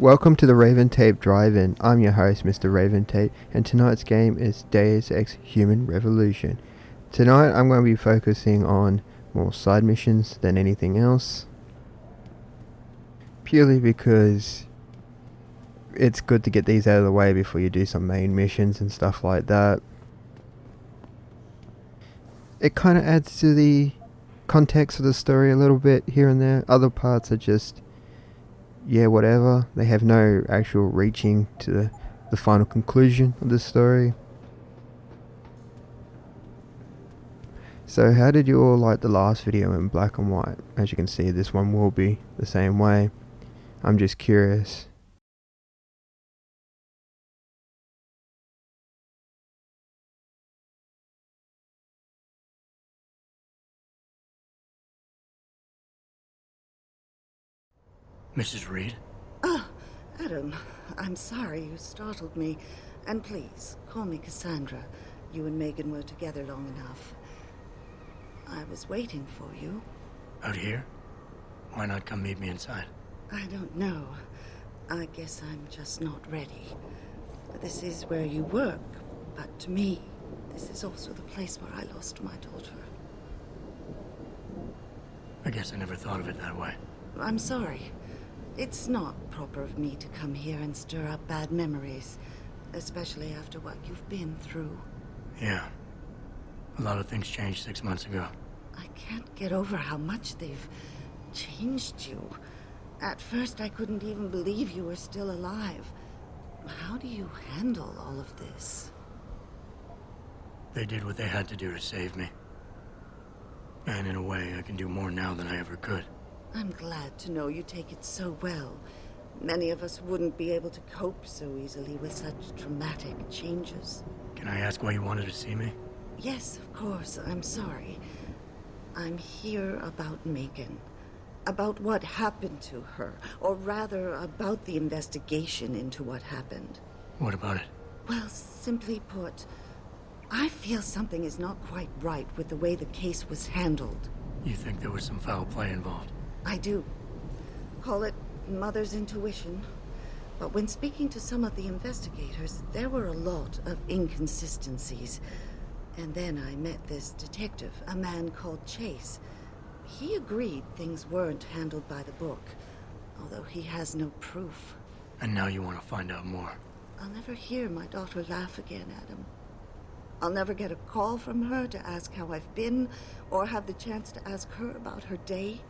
Welcome to the Raventape Drive-in. I'm your host, Mr. Raventape, and tonight's game is Deus Ex Human Revolution. Tonight I'm going to be focusing on more side missions than anything else, purely because it's good to get these out of the way before you do some main missions and stuff like that. It kind of adds to the context of the story a little bit here and there. Other parts are just whatever. They have no actual reaching to the final conclusion of the story. So how did you all like the last video in black and white? As you can see, this one will be the same way. I'm just curious. Mrs. Reed? Oh, Adam, I'm sorry you startled me. And please, call me Cassandra. You and Megan were together long enough. I was waiting for you. Out here? Why not come meet me inside? I don't know. I guess I'm just not ready. This is where you work, but to me, this is also the place where I lost my daughter. I guess I never thought of it that way. I'm sorry. It's not proper of me to come here and stir up bad memories, especially after what you've been through. Yeah. A lot of things changed 6 months ago. I can't get over how much they've changed you. At first, I couldn't even believe you were still alive. How do you handle all of this? They did what they had to do to save me. And in a way, I can do more now than I ever could. I'm glad to know you take it so well. Many of us wouldn't be able to cope so easily with such dramatic changes. Can I ask why you wanted to see me? Yes, of course. I'm sorry. I'm here about Megan. About what happened to her. Or rather, about the investigation into what happened. What about it? Well, simply put, I feel something is not quite right with the way the case was handled. You think there was some foul play involved? I do. Call it mother's intuition. But when speaking to some of the investigators, there were a lot of inconsistencies. And then I met this detective, a man called Chase. He agreed things weren't handled by the book, although he has no proof. And now you want to find out more? I'll never hear my daughter laugh again, Adam. I'll never get a call from her to ask how I've been, or have the chance to ask her about her day.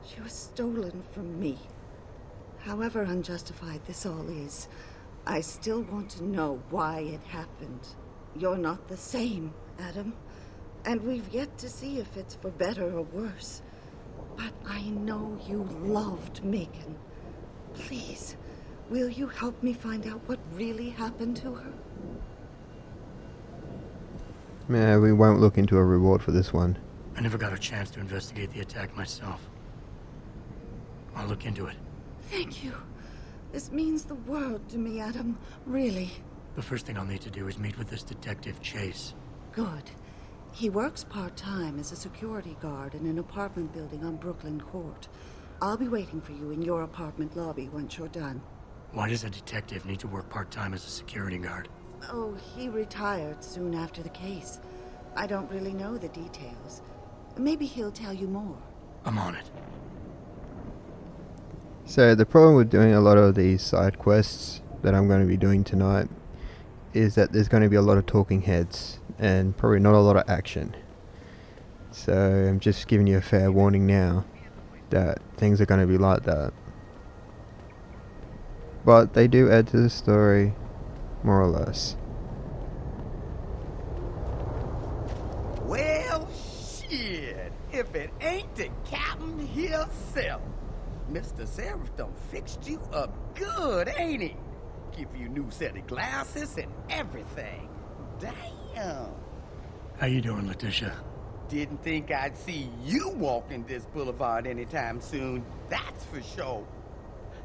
She was stolen from me. However unjustified this all is, I still want to know why it happened. You're not the same, Adam. And we've yet to see if it's for better or worse. But I know you loved Megan. Please, will you help me find out what really happened to her? Yeah, we won't look into a reward for this one. I never got a chance to investigate the attack myself. I'll look into it. Thank you. This means the world to me, Adam. Really. The first thing I'll need to do is meet with this detective, Chase. Good. He works part-time as a security guard in an apartment building on Brooklyn Court. I'll be waiting for you in your apartment lobby once you're done. Why does a detective need to work part-time as a security guard? Oh, he retired soon after the case. I don't really know the details. Maybe he'll tell you more. I'm on it. So the problem with doing a lot of these side quests that I'm going to be doing tonight is that there's going to be a lot of talking heads and probably not a lot of action. So I'm just giving you a fair warning now that things are going to be like that. But they do add to the story, more or less. Well, shit, if it ain't the captain himself. Mr. Seraph done fixed you up good, ain't he? Give you new set of glasses and everything. Damn. How you doing, Letitia? Didn't think I'd see you walking this boulevard anytime soon, that's for sure.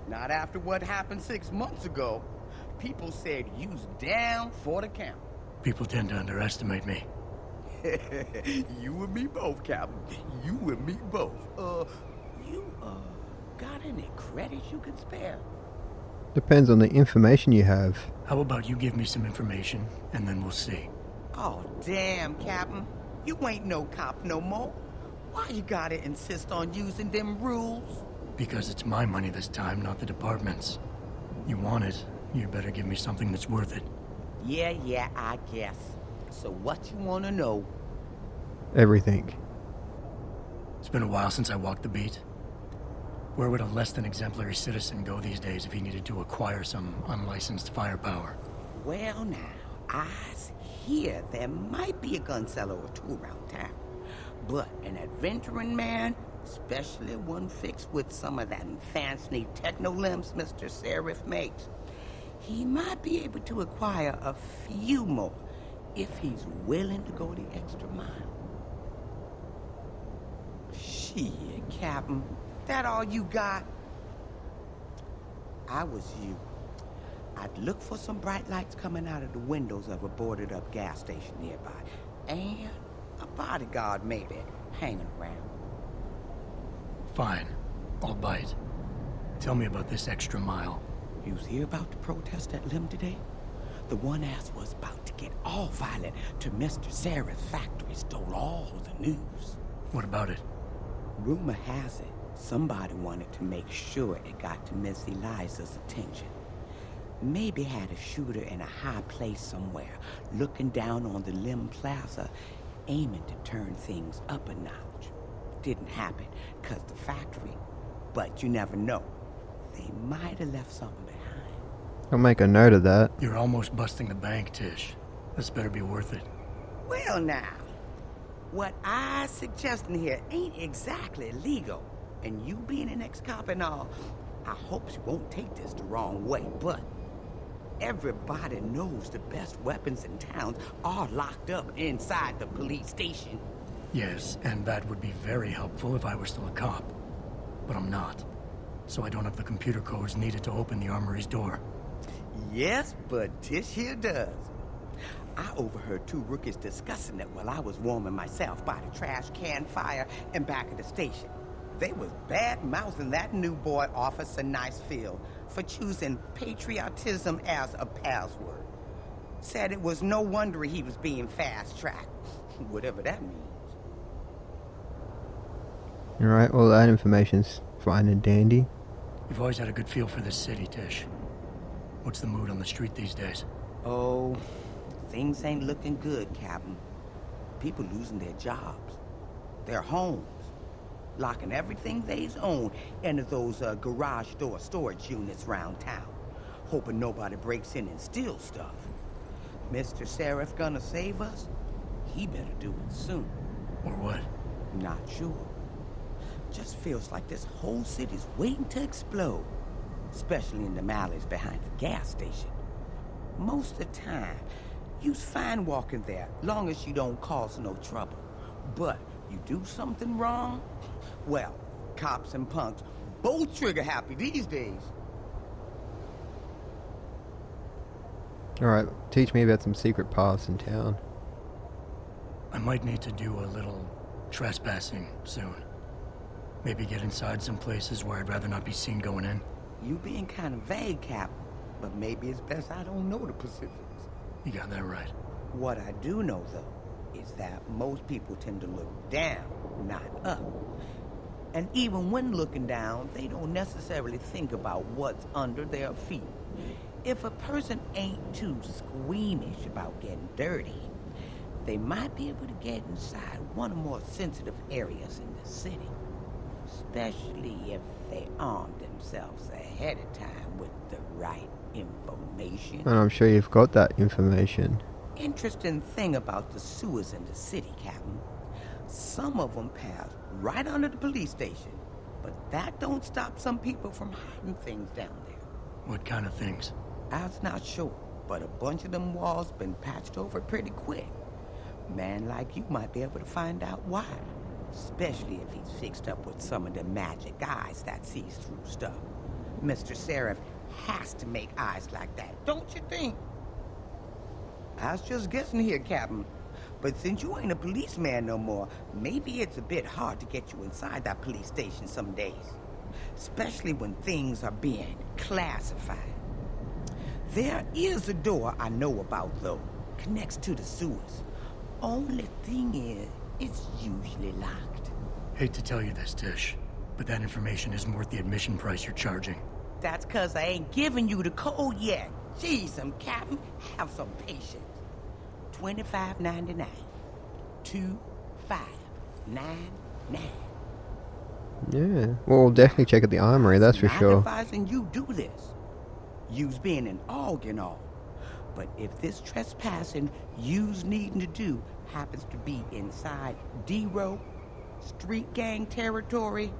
Not after what happened 6 months ago. People said you's down for the count. People tend to underestimate me. You and me both, Captain. You and me both. You got any credits you could spare? Depends on the information you have. How about you give me some information, and then we'll see. Oh, damn, Captain. You ain't no cop no more. Why you gotta insist on using them rules? Because it's my money this time, not the department's. You want it, you better give me something that's worth it. Yeah, I guess. So what you wanna know? Everything. It's been a while since I walked the beat. Where would a less than exemplary citizen go these days if he needed to acquire some unlicensed firepower? Well now, I hear there might be a gun seller or two around town. But an adventuring man, especially one fixed with some of that fancy techno-limbs Mr. Seraph makes, he might be able to acquire a few more if he's willing to go the extra mile. Shit, Captain, that all you got? I was you. I'd look for some bright lights coming out of the windows of a boarded-up gas station nearby, and a bodyguard maybe hanging around. Fine, I'll bite. Tell me about this extra mile. You was hear about the protest at Lim today? The one ass was about to get all violent to Mr. Seraph's factory, stole all the news. What about it? Rumor has it, somebody wanted to make sure it got to Miss Eliza's attention. Maybe had a shooter in a high place somewhere, looking down on the Lim Plaza, aiming to turn things up a notch. Didn't happen, 'cause the factory, but you never know. They might have left something behind. I'll make a note of that. You're almost busting the bank, Tish. This better be worth it. Well now, what I suggesting here ain't exactly legal. And you being an ex-cop and all, I hope you won't take this the wrong way, but everybody knows the best weapons in town are locked up inside the police station. Yes, and that would be very helpful if I were still a cop. But I'm not. So I don't have the computer codes needed to open the armory's door. Yes, but Tish here does. I overheard two rookies discussing it while I was warming myself by the trash can fire and back of the station. They was bad-mouthing that new boy, Officer Nicefield, for choosing patriotism as a password. Said it was no wonder he was being fast-tracked, whatever that means. Alright, all that information's fine and dandy. You've always had a good feel for this city, Tish. What's the mood on the street these days? Oh, things ain't looking good, Captain. People losing their jobs, their homes, locking everything they's own into those garage door storage units round town, hoping nobody breaks in and steals stuff. Mr. Seraph gonna save us? He better do it soon. Or what? Not sure. Just feels like this whole city's waiting to explode, especially in the alleys behind the gas station. Most of the time, you's fine walking there, long as you don't cause no trouble. But you do something wrong, well, cops and punks both trigger happy these days. Alright, teach me about some secret paths in town. I might need to do a little trespassing soon. Maybe get inside some places where I'd rather not be seen going in. You being kind of vague, Cap, but maybe it's best I don't know the specifics. You got that right. What I do know, though, is that most people tend to look down, not up. And even when looking down, they don't necessarily think about what's under their feet. If a person ain't too squeamish about getting dirty, they might be able to get inside one of the more sensitive areas in the city. Especially if they arm themselves ahead of time with the right information. And I'm sure you've got that information. Interesting thing about the sewers in the city, Captain. Some of them pass right under the police station, but that don't stop some people from hiding things down there. What kind of things? I was not sure, but a bunch of them walls been patched over pretty quick. Man like you might be able to find out why. Especially if he's fixed up with some of the magic eyes that sees through stuff. Mr. Seraph has to make eyes like that, don't you think? I was just guessing here, Captain. But since you ain't a policeman no more, maybe it's a bit hard to get you inside that police station some days. Especially when things are being classified. There is a door I know about, though. Connects to the sewers. Only thing is, it's usually locked. Hate to tell you this, Tish, but that information isn't worth the admission price you're charging. That's 'cause I ain't giving you the code yet. Jeez, Captain, have some patience. $25.99. 2599. Yeah. Well, we'll definitely check out the armory, that's for Not sure. advising you do this. You's being an og and all. But if this trespassing you's needing to do happens to be inside D-Row, street gang territory,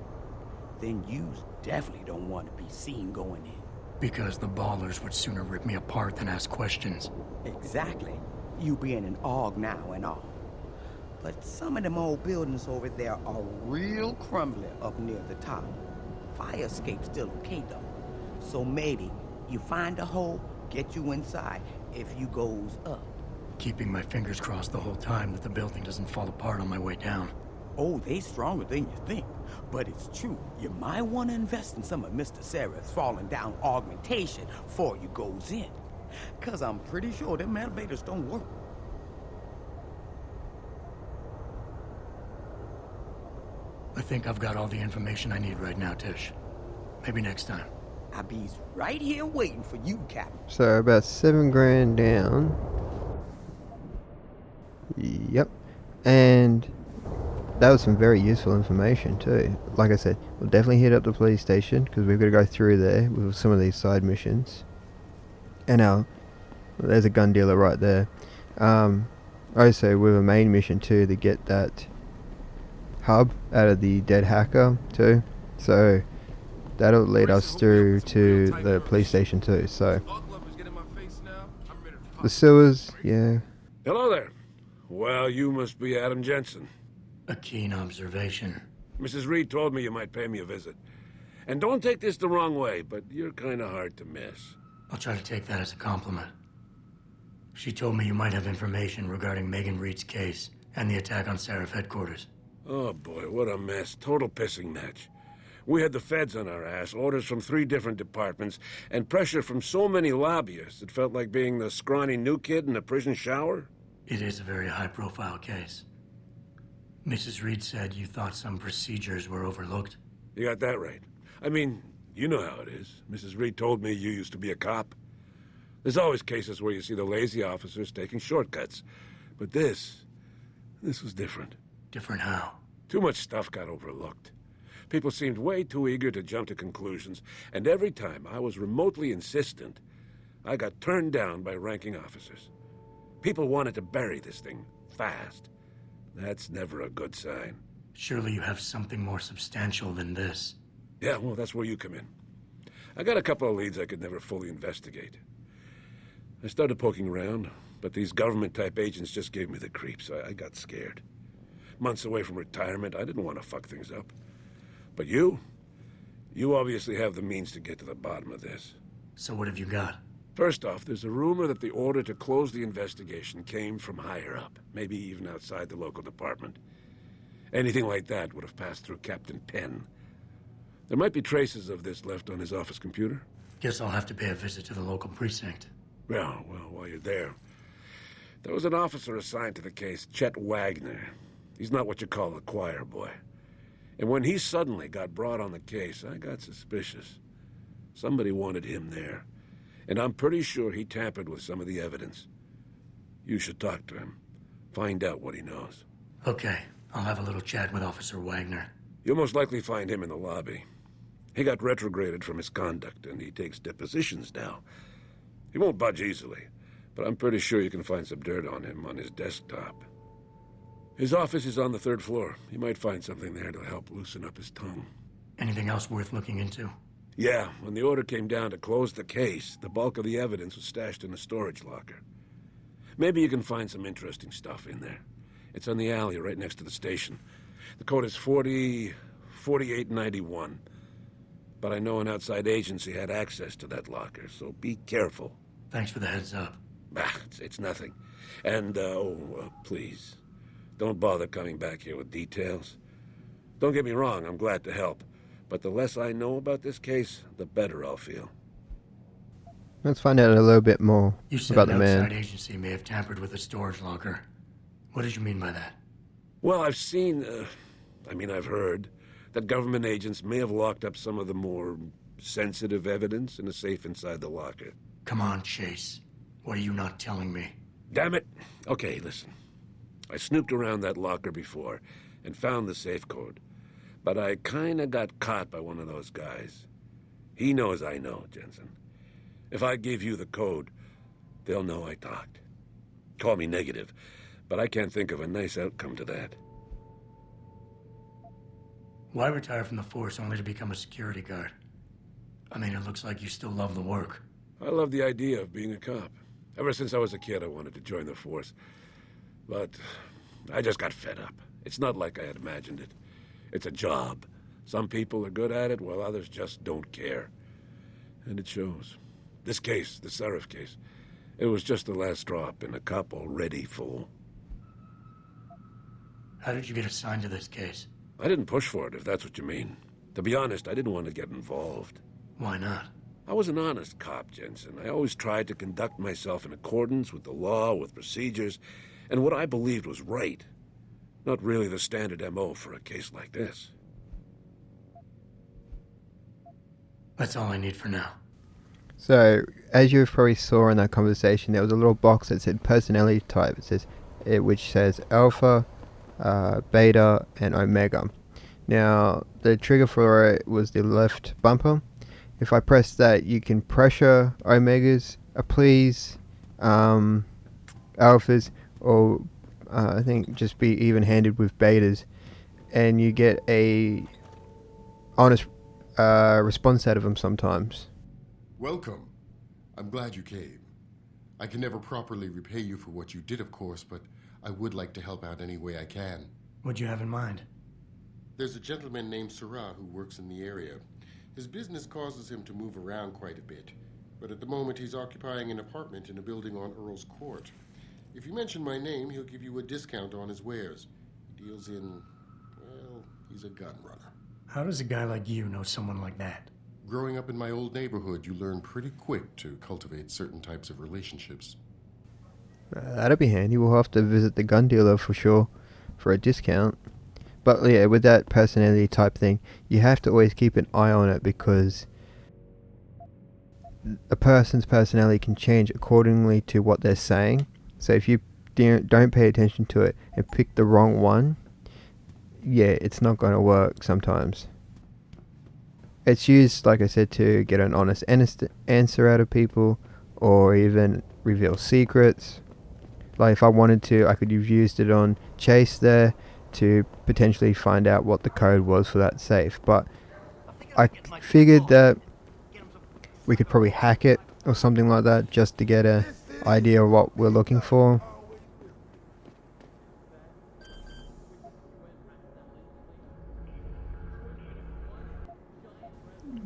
then you's definitely don't want to be seen going in. Because the ballers would sooner rip me apart than ask questions. Exactly. You being an og now and all. But some of them old buildings over there are real crumbly up near the top. Fire escape's still okay though. So maybe you find a hole, get you inside if you goes up. Keeping my fingers crossed the whole time that the building doesn't fall apart on my way down. Oh, they stronger than you think. But it's true. You might want to invest in some of Mr. Serap's falling down augmentation before you goes in. 'Cause I'm pretty sure them elevators don't work. I think I've got all the information I need right now, Tish. Maybe next time. I be right here waiting for you, Captain. So about 7 grand down. Yep. And that was some very useful information too. Like I said, we'll definitely hit up the police station because we've got to go through there with some of these side missions. And now, there's a gun dealer right there. Also, with a main mission too to get that hub out of the dead hacker too. So that'll lead us through to the police station too. So the sewers, yeah. Hello there. Well, you must be Adam Jensen. A keen observation. Mrs. Reed told me you might pay me a visit. And don't take this the wrong way, but you're kind of hard to miss. I'll try to take that as a compliment. She told me you might have information regarding Megan Reed's case and the attack on Seraph headquarters. Oh boy, what a mess. Total pissing match. We had the feds on our ass, orders from 3 different departments, and pressure from so many lobbyists it felt like being the scrawny new kid in a prison shower. It is a very high-profile case. Mrs. Reed said you thought some procedures were overlooked. You got that right. I mean, you know how it is. Mrs. Reed told me you used to be a cop. There's always cases where you see the lazy officers taking shortcuts. But this was different. Different how? Too much stuff got overlooked. People seemed way too eager to jump to conclusions, and every time I was remotely insistent, I got turned down by ranking officers. People wanted to bury this thing fast. That's never a good sign. Surely you have something more substantial than this. Yeah, well, that's where you come in. I got a couple of leads I could never fully investigate. I started poking around, but these government-type agents just gave me the creeps. I got scared. Months away from retirement, I didn't want to fuck things up. But you obviously have the means to get to the bottom of this. So what have you got? First off, there's a rumor that the order to close the investigation came from higher up, maybe even outside the local department. Anything like that would have passed through Captain Penn. There might be traces of this left on his office computer. Guess I'll have to pay a visit to the local precinct. Well, while you're there, there was an officer assigned to the case, Chet Wagner. He's not what you call a choir boy. And when he suddenly got brought on the case, I got suspicious. Somebody wanted him there. And I'm pretty sure he tampered with some of the evidence. You should talk to him. Find out what he knows. Okay, I'll have a little chat with Officer Wagner. You'll most likely find him in the lobby. He got retrograded from his conduct, and he takes depositions now. He won't budge easily, but I'm pretty sure you can find some dirt on him on his desktop. His office is on the 3rd floor. You might find something there to help loosen up his tongue. Anything else worth looking into? Yeah, when the order came down to close the case, the bulk of the evidence was stashed in a storage locker. Maybe you can find some interesting stuff in there. It's on the alley right next to the station. The code is 4891. But I know an outside agency had access to that locker, so be careful. Thanks for the heads up. It's nothing. And, please, don't bother coming back here with details. Don't get me wrong, I'm glad to help. But the less I know about this case, the better I'll feel. Let's find out a little bit more You said about an the outside man. agency may have tampered with the storage locker. What did you mean by that? Well, I've seen, I've heard that government agents may have locked up some of the more sensitive evidence in a safe inside the locker. Come on, Chase. What are you not telling me? Damn it. Okay, listen. I snooped around that locker before and found the safe code. But I kinda got caught by one of those guys. He knows I know, Jensen. If I give you the code, they'll know I talked. Call me negative, but I can't think of a nice outcome to that. Why retire from the force only to become a security guard? I mean, it looks like you still love the work. I love the idea of being a cop. Ever since I was a kid, I wanted to join the force. But I just got fed up. It's not like I had imagined it. It's a job. Some people are good at it, while others just don't care. And it shows. This case, the Seraph case, it was just the last drop in a cup already full. How did you get assigned to this case? I didn't push for it, if that's what you mean. To be honest, I didn't want to get involved. Why not? I was an honest cop, Jensen. I always tried to conduct myself in accordance with the law, with procedures, and what I believed was right. Not really the standard MO for a case like this. That's all I need for now. So, as you probably saw in that conversation, there was a little box that said personality type. Which says Alpha, Beta, and Omega. Now, the trigger for it was the left bumper. If I press that, you can pressure Omegas, please, Alphas, or I think just be even-handed with Betas, and you get a honest response out of them sometimes. Welcome. I'm glad you came. I can never properly repay you for what you did, of course, but I would like to help out any way I can. What'd you have in mind? There's a gentleman named Sarah who works in the area. His business causes him to move around quite a bit, but at the moment he's occupying an apartment in a building on Earl's Court. If you mention my name, he'll give you a discount on his wares. He deals in, well, he's a gun runner. How does a guy like you know someone like that? Growing up in my old neighborhood, you learn pretty quick to cultivate certain types of relationships. That'll be handy. We'll have to visit the gun dealer for sure for a discount. But yeah, with that personality type thing, you have to always keep an eye on it because a person's personality can change accordingly to what they're saying. So if you don't pay attention to it and pick the wrong one, yeah, it's not going to work sometimes. It's used, like I said, to get an honest answer out of people or even reveal secrets. Like if I wanted to, I could have used it on Chase there to potentially find out what the code was for that safe. But I figured that we could probably hack it or something like that just to get an idea of what we're looking for.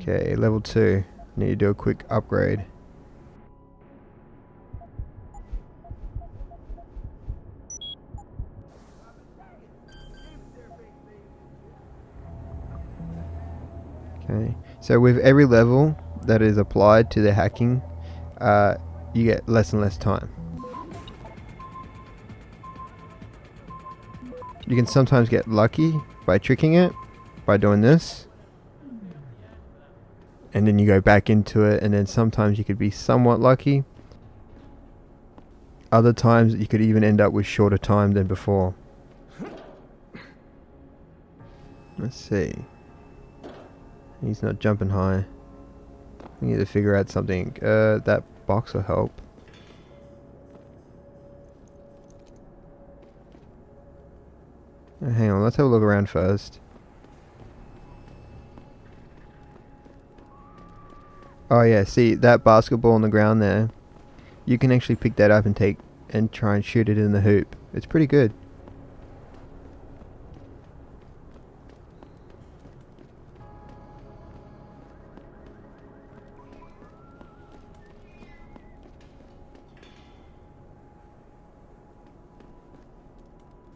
Okay, level 2. Need to do a quick upgrade. Okay, so with every level that is applied to the hacking, you get less and less time. You can sometimes get lucky by tricking it, by doing this. And then you go back into it, and then sometimes you could be somewhat lucky. Other times you could even end up with shorter time than before. Let's see. He's not jumping high. We need to figure out something. That box will help. Hang on, let's have a look around first. Oh yeah, see that basketball on the ground there? You can actually pick that up and try and shoot it in the hoop. It's pretty good.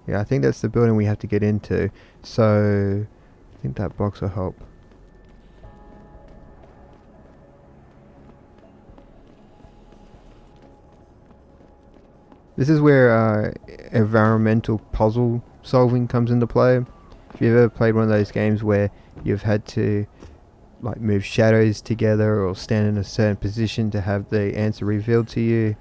Yeah, I think that's the building we have to get into. So I think that box will help. This is where environmental puzzle solving comes into play. If you've ever played one of those games where you've had to like move shadows together or stand in a certain position to have the answer revealed to you.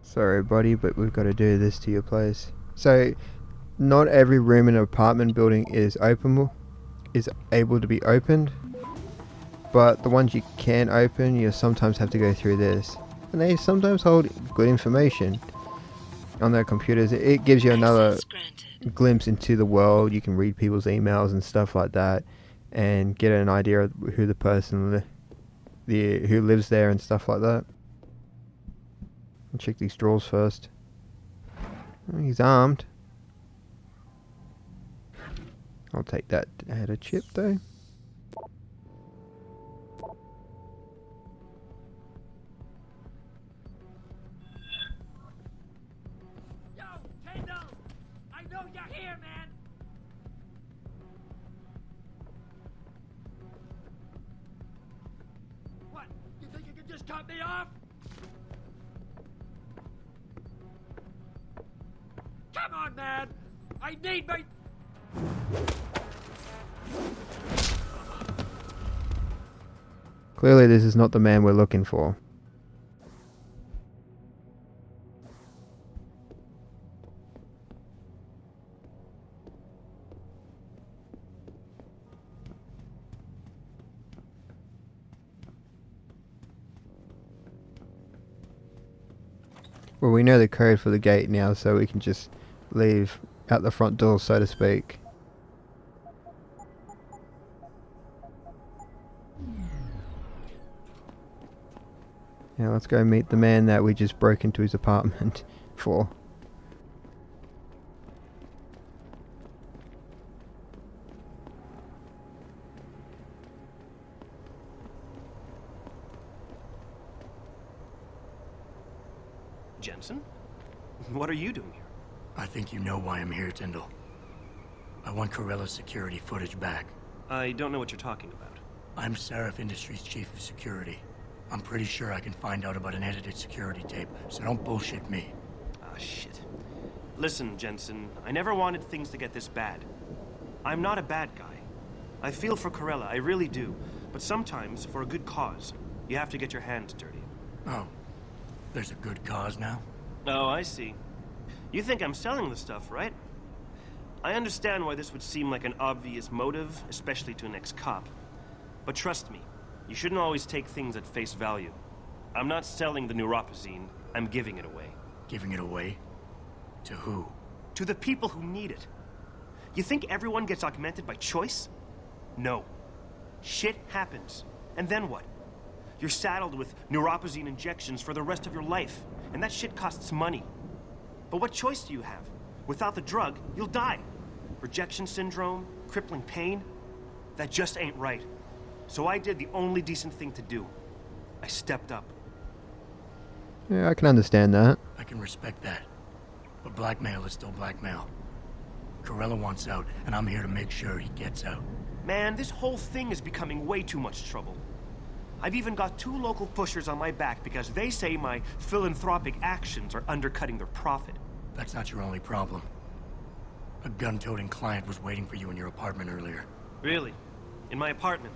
Sorry buddy, but we've got to do this to your place. So, not every room in an apartment building is able to be opened, but the ones you can open, you sometimes have to go through this. And they sometimes hold good information on their computers. It gives you another glimpse into the world. You can read people's emails and stuff like that, and get an idea of who the person who lives there and stuff like that. I'll check these drawers first. Oh, he's armed. I'll take that header chip though. Yo, Kendall! I know you're here, man! What? You think you can just cut me off? Come on, man! I need my... Clearly this is not the man we're looking for. Well, we know the code for the gate now, so we can just leave out the front door, so to speak. Now let's go meet the man that we just broke into his apartment for. Jensen? What are you doing here? I think you know why I'm here, Tyndall. I want Corella's security footage back. I don't know what you're talking about. I'm Seraph Industries' chief of security. I'm pretty sure I can find out about an edited security tape, so don't bullshit me. Ah, shit. Listen, Jensen, I never wanted things to get this bad. I'm not a bad guy. I feel for Corella, I really do. But sometimes, for a good cause, you have to get your hands dirty. Oh, there's a good cause now? Oh, I see. You think I'm selling the stuff, right? I understand why this would seem like an obvious motive, especially to an ex-cop. But trust me, you shouldn't always take things at face value. I'm not selling the neuropazine, I'm giving it away. Giving it away? To who? To the people who need it. You think everyone gets augmented by choice? No. Shit happens. And then what? You're saddled with neuropazine injections for the rest of your life, and that shit costs money. But what choice do you have? Without the drug, you'll die. Rejection syndrome, crippling pain. That just ain't right. So I did the only decent thing to do. I stepped up. Yeah, I can understand that. I can respect that. But blackmail is still blackmail. Corella wants out, and I'm here to make sure he gets out. Man, this whole thing is becoming way too much trouble. I've even got 2 local pushers on my back because they say my philanthropic actions are undercutting their profit. That's not your only problem. A gun-toting client was waiting for you in your apartment earlier. Really? In my apartment?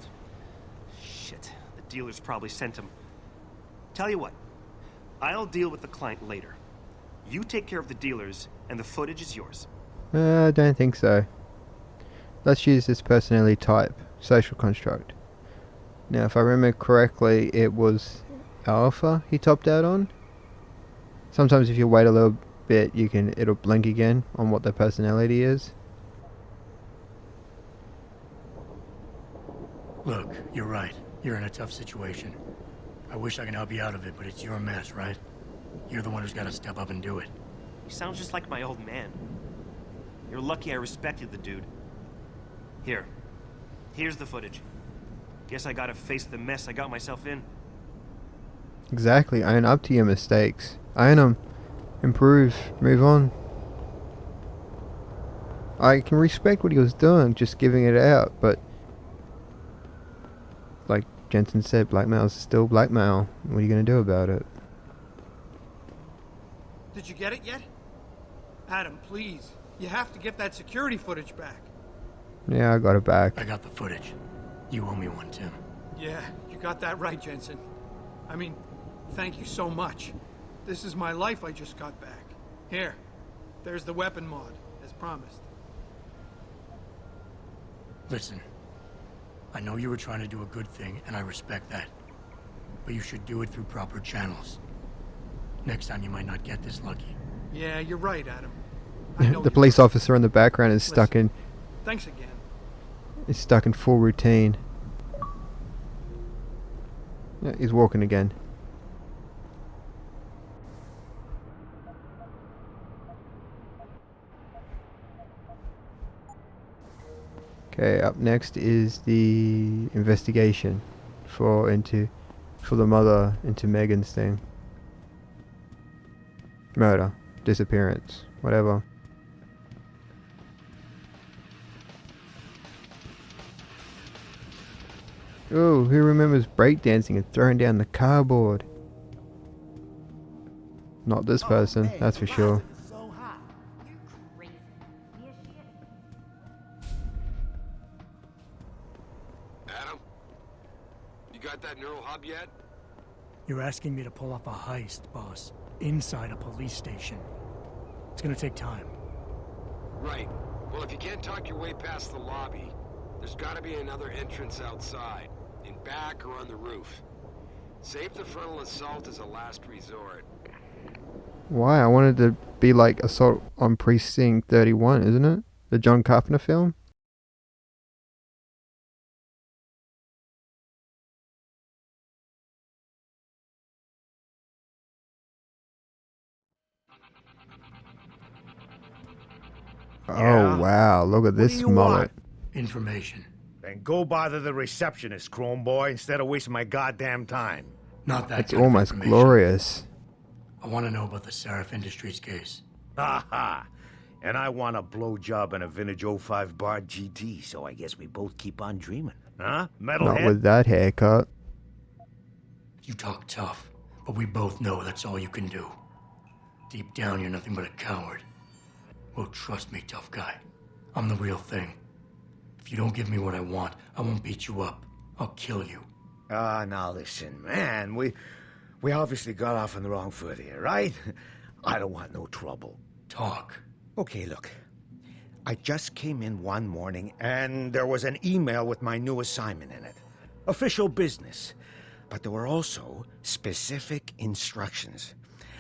Shit, the dealers probably sent him. Tell you what, I'll deal with the client later. You take care of the dealers, and the footage is yours. I don't think so. Let's use this personality type, social construct. Now, if I remember correctly, it was Alpha he topped out on. Sometimes if you wait a little bit, it'll blink again on what their personality is. Look, you're right. You're in a tough situation. I wish I could help you out of it, but it's your mess, right? You're the one who's got to step up and do it. You sound just like my old man. You're lucky I respected the dude. Here's the footage. Guess I gotta face the mess I got myself in. Exactly. Own up to your mistakes. Own them. Improve. Move on. I can respect what he was doing, just giving it out, but like Jensen said, blackmail is still blackmail. What are you going to do about it? Did you get it yet? Adam, please. You have to get that security footage back. Yeah, I got it back. I got the footage. You owe me one, Tim. Yeah, you got that right, Jensen. I mean, thank you so much. This is my life I just got back. Here, there's the weapon mod, as promised. Listen, I know you were trying to do a good thing, and I respect that. But you should do it through proper channels. Next time you might not get this lucky. Yeah, you're right, Adam. I know The police officer in the background is stuck in Thanks again. is stuck in full routine. Yeah, he's walking again. Okay, up next is the investigation for the mother into Megan's thing. Murder, disappearance, whatever. Oh, who remembers breakdancing and throwing down the cardboard? Not this person, that's for sure. Adam? You got that neural hub yet? You're asking me to pull off a heist, boss, inside a police station. It's gonna take time. Right. Well, if you can't talk your way past the lobby, there's gotta be another entrance outside, in back or on the roof. Save the frontal assault as a last resort. Why? I wanted to be like Assault on Precinct 31, isn't it? The John Carpenter film? Yeah? Oh wow, look at What do this you mullet. want? Information. Then go bother the receptionist, Chrome Boy, instead of wasting my goddamn time. Not that It's kind of almost information. glorious. I want to know about the Seraph Industries case. Ha ha! And I want a blowjob in a vintage 05 bar GT, so I guess we both keep on dreaming. Huh? Not Metalhead? with that haircut. You talk tough, but we both know that's all you can do. Deep down, you're nothing but a coward. Well, trust me, tough guy. I'm the real thing. If you don't give me what I want, I won't beat you up. I'll kill you. Now listen, man, we obviously got off on the wrong foot here, right? I don't want no trouble. Talk. Okay, look. I just came in one morning and there was an email with my new assignment in it. Official business. But there were also specific instructions.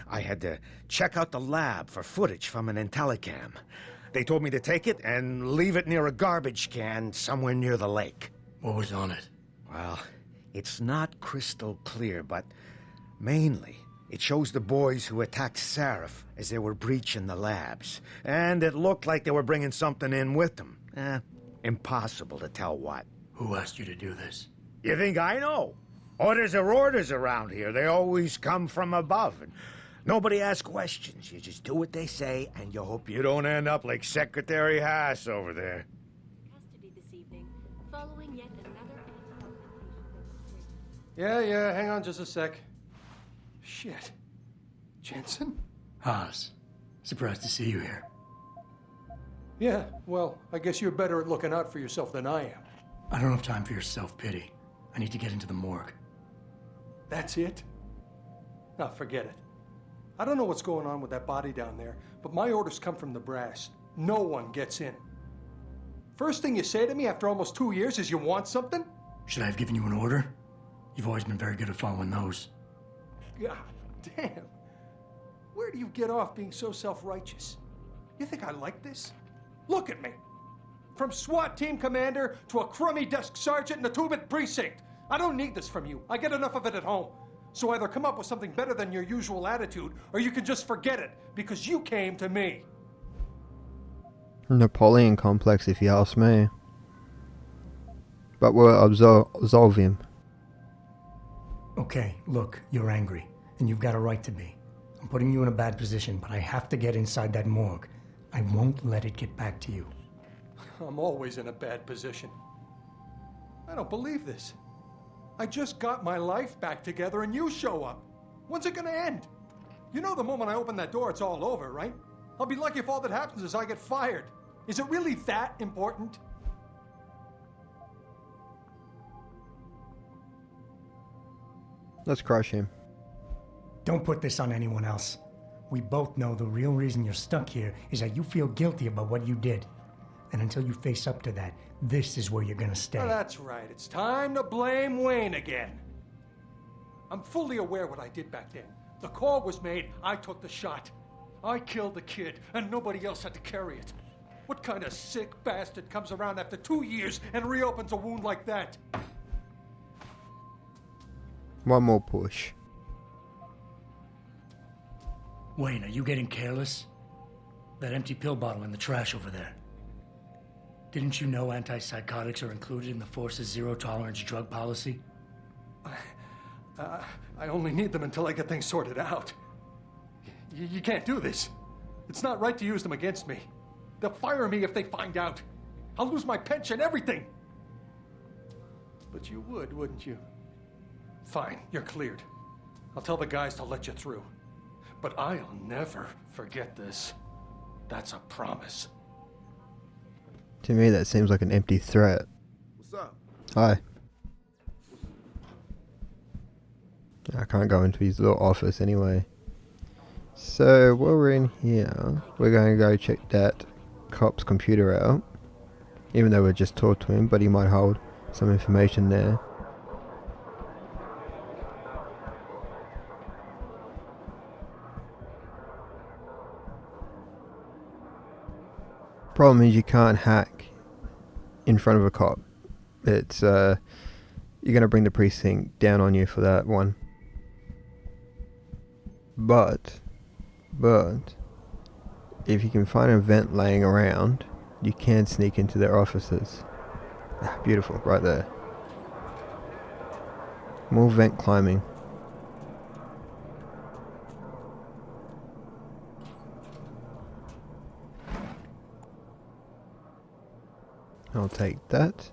I had to check out the lab for footage from an IntelliCam. They told me to take it and leave it near a garbage can somewhere near the lake. What was on it? Well, it's not crystal clear, but mainly it shows the boys who attacked Seraph as they were breaching the labs. And it looked like they were bringing something in with them. Impossible to tell what. Who asked you to do this? You think I know? Orders are orders around here. They always come from above. And nobody asks questions. You just do what they say, and you hope you don't end up like Secretary Haas over there. Custody this evening, following yet another Yeah, hang on just a sec. Shit. Jensen? Haas. Surprised to see you here. Yeah, well, I guess you're better at looking out for yourself than I am. I don't have time for your self-pity. I need to get into the morgue. That's it? Now, forget it. I don't know what's going on with that body down there, but my orders come from the brass. No one gets in. First thing you say to me after almost 2 years is you want something? Should I have given you an order? You've always been very good at following those. God damn. Where do you get off being so self-righteous? You think I like this? Look at me. From SWAT team commander to a crummy desk sergeant in the 2-bit precinct. I don't need this from you. I get enough of it at home. So either come up with something better than your usual attitude, or you can just forget it, because you came to me. Napoleon complex, if you ask me. But we'll absolve him. Okay, look, you're angry, and you've got a right to be. I'm putting you in a bad position, but I have to get inside that morgue. I won't let it get back to you. I'm always in a bad position. I don't believe this. I just got my life back together and you show up. When's it gonna end? You know the moment I open that door, it's all over, right? I'll be lucky if all that happens is I get fired. Is it really that important? Let's crush him. Don't put this on anyone else. We both know the real reason you're stuck here is that you feel guilty about what you did. And until you face up to that, this is where you're gonna stay. Oh, that's right. It's time to blame Wayne again. I'm fully aware what I did back then. The call was made, I took the shot. I killed the kid, and nobody else had to carry it. What kind of sick bastard comes around after 2 years and reopens a wound like that? One more push. Wayne, are you getting careless? That empty pill bottle in the trash over there. Didn't you know antipsychotics are included in the Force's zero-tolerance drug policy? I only need them until I get things sorted out. You can't do this. It's not right to use them against me. They'll fire me if they find out. I'll lose my pension, everything. But you would, wouldn't you? Fine, you're cleared. I'll tell the guys to let you through. But I'll never forget this. That's a promise. To me, that seems like an empty threat. What's up? Hi. I can't go into his little office anyway. So, while we're in here, we're going to go check that cop's computer out. Even though we just talked to him, but he might hold some information there. Problem is you can't hack in front of a cop. It's you're gonna bring the precinct down on you for that one. But if you can find a vent laying around, you can sneak into their offices. Ah, beautiful, right there. More vent climbing. I'll take that.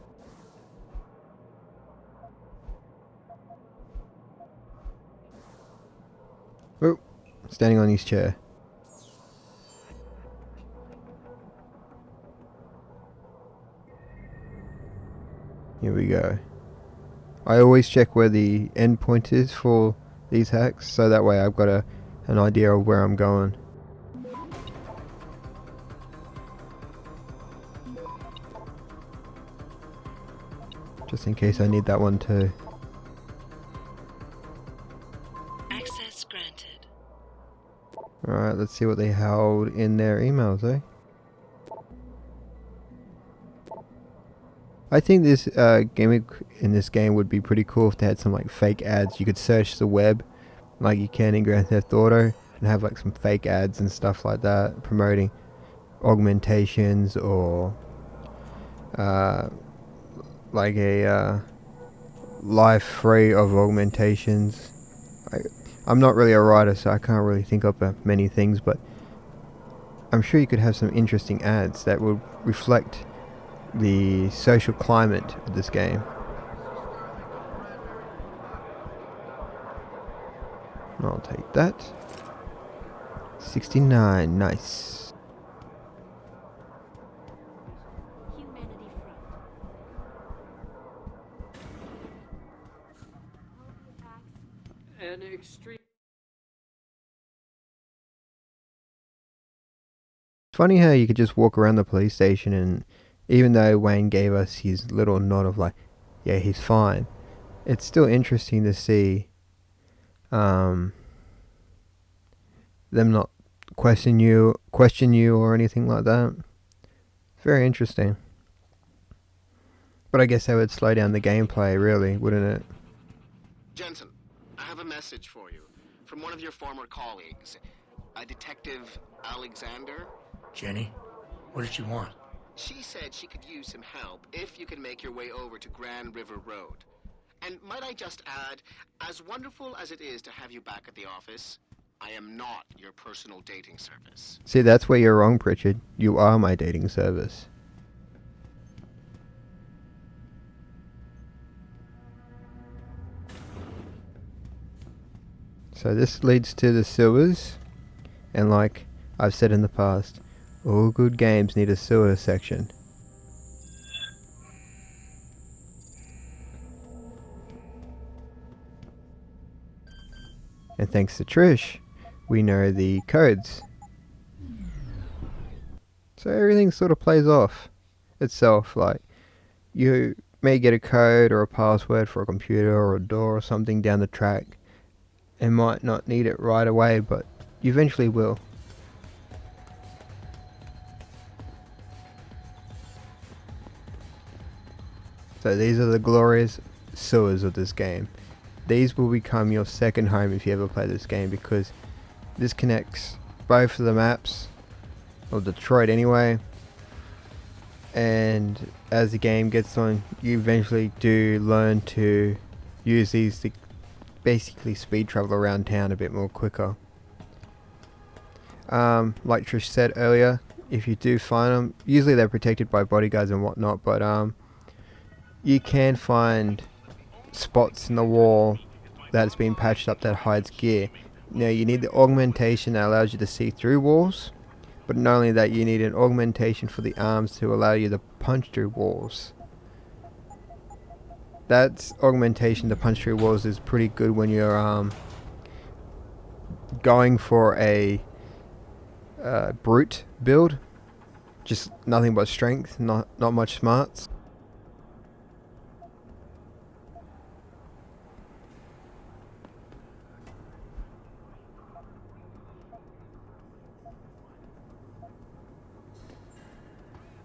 Oh, standing on his chair. Here we go. I always check where the end point is for these hacks, so that way I've got an idea of where I'm going. Just in case I need that one too. Access granted. Alright, let's see what they held in their emails, eh? I think this gimmick in this game would be pretty cool if they had some like fake ads. You could search the web like you can in Grand Theft Auto and have like some fake ads and stuff like that promoting augmentations or like a life free of augmentations. I'm not really a writer, so I can't really think up many things, but I'm sure you could have some interesting ads that would reflect the social climate of this game. I'll take that. 69, nice. An extreme. Funny how you could just walk around the police station, and even though Wayne gave us his little nod of like, yeah, he's fine, it's still interesting to see them not question you or anything like that. It's very interesting. But I guess that would slow down the gameplay, really, wouldn't it? Jensen, I have a message for you from one of your former colleagues, Detective Alexander. Jenny? What did she want? She said she could use some help if you could make your way over to Grand River Road. And might I just add, as wonderful as it is to have you back at the office, I am not your personal dating service. See, that's where you're wrong, Pritchard. You are my dating service. So this leads to the sewers, and like I've said in the past, all good games need a sewer section. And thanks to Trish, we know the codes. So everything sort of plays off itself, like you may get a code or a password for a computer or a door or something down the track, and might not need it right away, but you eventually will. So these are the glorious sewers of this game. These will become your second home if you ever play this game, because this connects both of the maps of Detroit anyway, and as the game gets on, you eventually do learn to use these to basically speed travel around town a bit more quicker. Like Trish said earlier, if you do find them, usually they're protected by bodyguards and whatnot, but you can find spots in the wall that's been patched up that hides gear. Now you need the augmentation that allows you to see through walls, but not only that, you need an augmentation for the arms to allow you to punch through walls. That augmentation to punch through walls is pretty good when you're going for a brute build, just nothing but strength, not much smarts.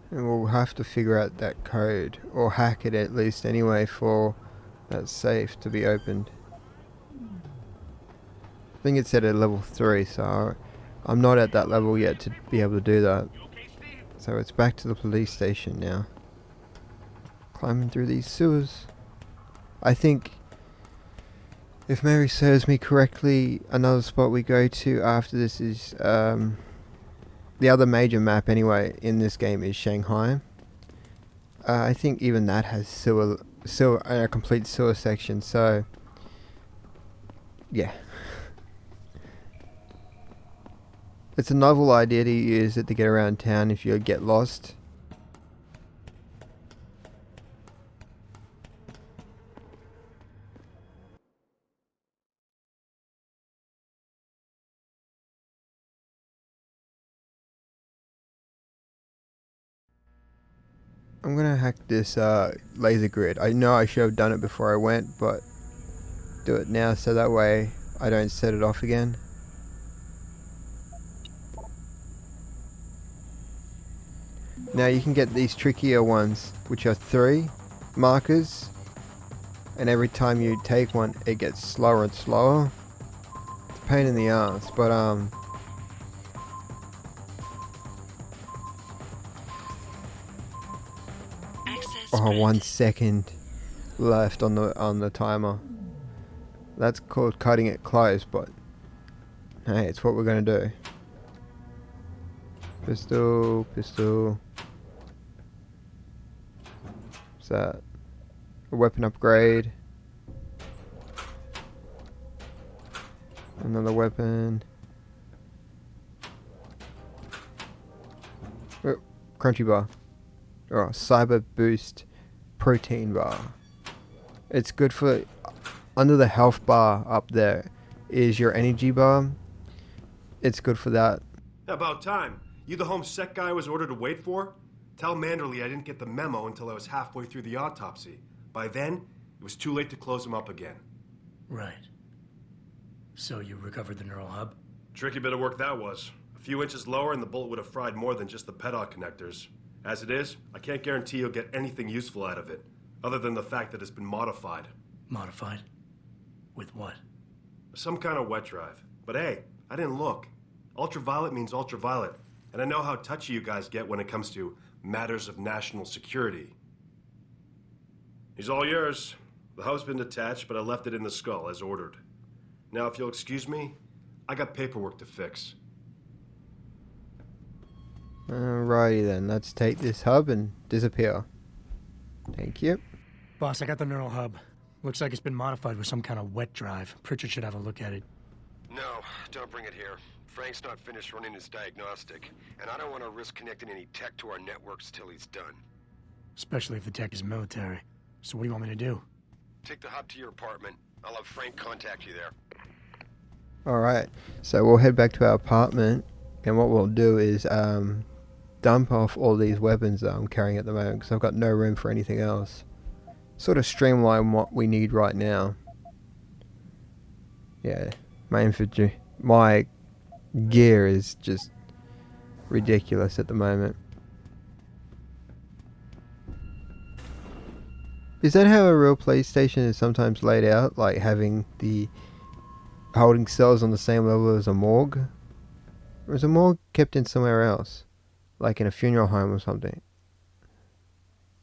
And we'll have to figure out that code, or hack it at least anyway, for that safe to be opened. I think it's set at level 3, so I'm not at that level yet to be able to do that. So it's back to the police station now. Climbing through these sewers. I think, if memory serves me correctly, another spot we go to after this is the other major map anyway in this game is Shanghai. I think even that has a complete sewer section, so yeah. It's a novel idea to use it to get around town if you get lost. I'm gonna hack this laser grid. I know I should have done it before I went, but do it now so that way I don't set it off again. Now you can get these trickier ones, which are 3 markers, and every time you take one it gets slower and slower. It's a pain in the ass, but oh, 1 second left on the timer. That's called cutting it close, but hey, it's what we're gonna do. Pistol. What's that? A weapon upgrade. Another weapon. Oh, crunchy bar. Oh, cyber boost protein bar. It's good for, under the health bar up there is your energy bar. It's good for that. About time. You the home sec guy I was ordered to wait for? Tell Manderley I didn't get the memo until I was halfway through the autopsy. By then, it was too late to close him up again. Right. So you recovered the neural hub? Tricky bit of work that was. A few inches lower and the bullet would have fried more than just the pedal connectors. As it is, I can't guarantee you'll get anything useful out of it, other than the fact that it's been modified. Modified? With what? Some kind of wet drive. But hey, I didn't look. Ultraviolet means ultraviolet, and I know how touchy you guys get when it comes to matters of national security. He's all yours. The hub's been detached, but I left it in the skull as ordered. Now, if you'll excuse me, I got paperwork to fix. Alrighty then, let's take this hub and disappear. Thank you. Boss, I got the neural hub. Looks like it's been modified with some kind of wet drive. Pritchard should have a look at it. No, don't bring it here. Frank's not finished running his diagnostic, and I don't want to risk connecting any tech to our networks till he's done. Especially if the tech is military. So what do you want me to do? Take the hub to your apartment. I'll have Frank contact you there. Alright, so we'll head back to our apartment, and what we'll do is dump off all these weapons that I'm carrying at the moment, because I've got no room for anything else. Sort of streamline what we need right now. Yeah, my gear is just ridiculous at the moment. Is that how a real PlayStation is sometimes laid out? Like having the holding cells on the same level as a morgue? Or is a morgue kept in somewhere else? Like in a funeral home or something?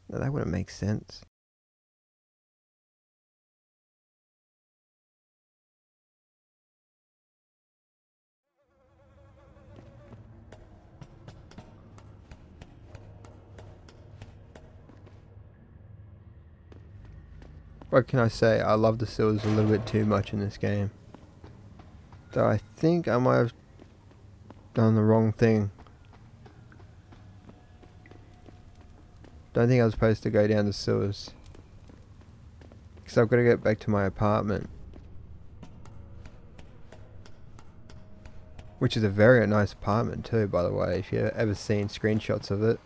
No, that wouldn't make sense. What can I say? I love the sewers a little bit too much in this game. Though I think I might have done the wrong thing. Don't think I was supposed to go down the sewers. Because I've got to get back to my apartment. Which is a very nice apartment too, by the way, if you've ever seen screenshots of it.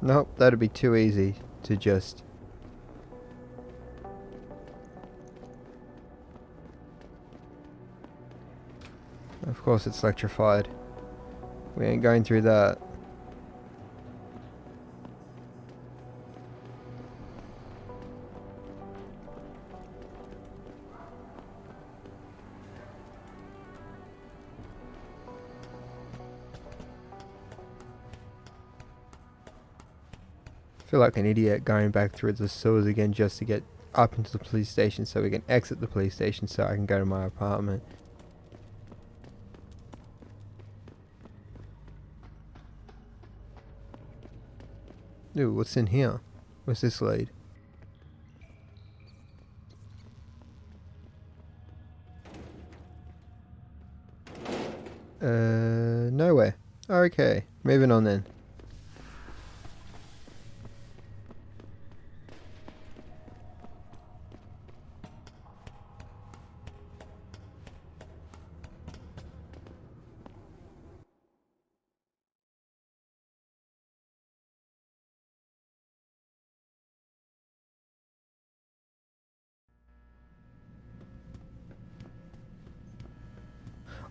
Nope, that'd be too easy to just... Of course it's electrified. We ain't going through that. I feel like an idiot going back through the sewers again just to get up into the police station so we can exit the police station so I can go to my apartment. Ooh, what's in here? What's this lead? Nowhere. Okay, moving on then.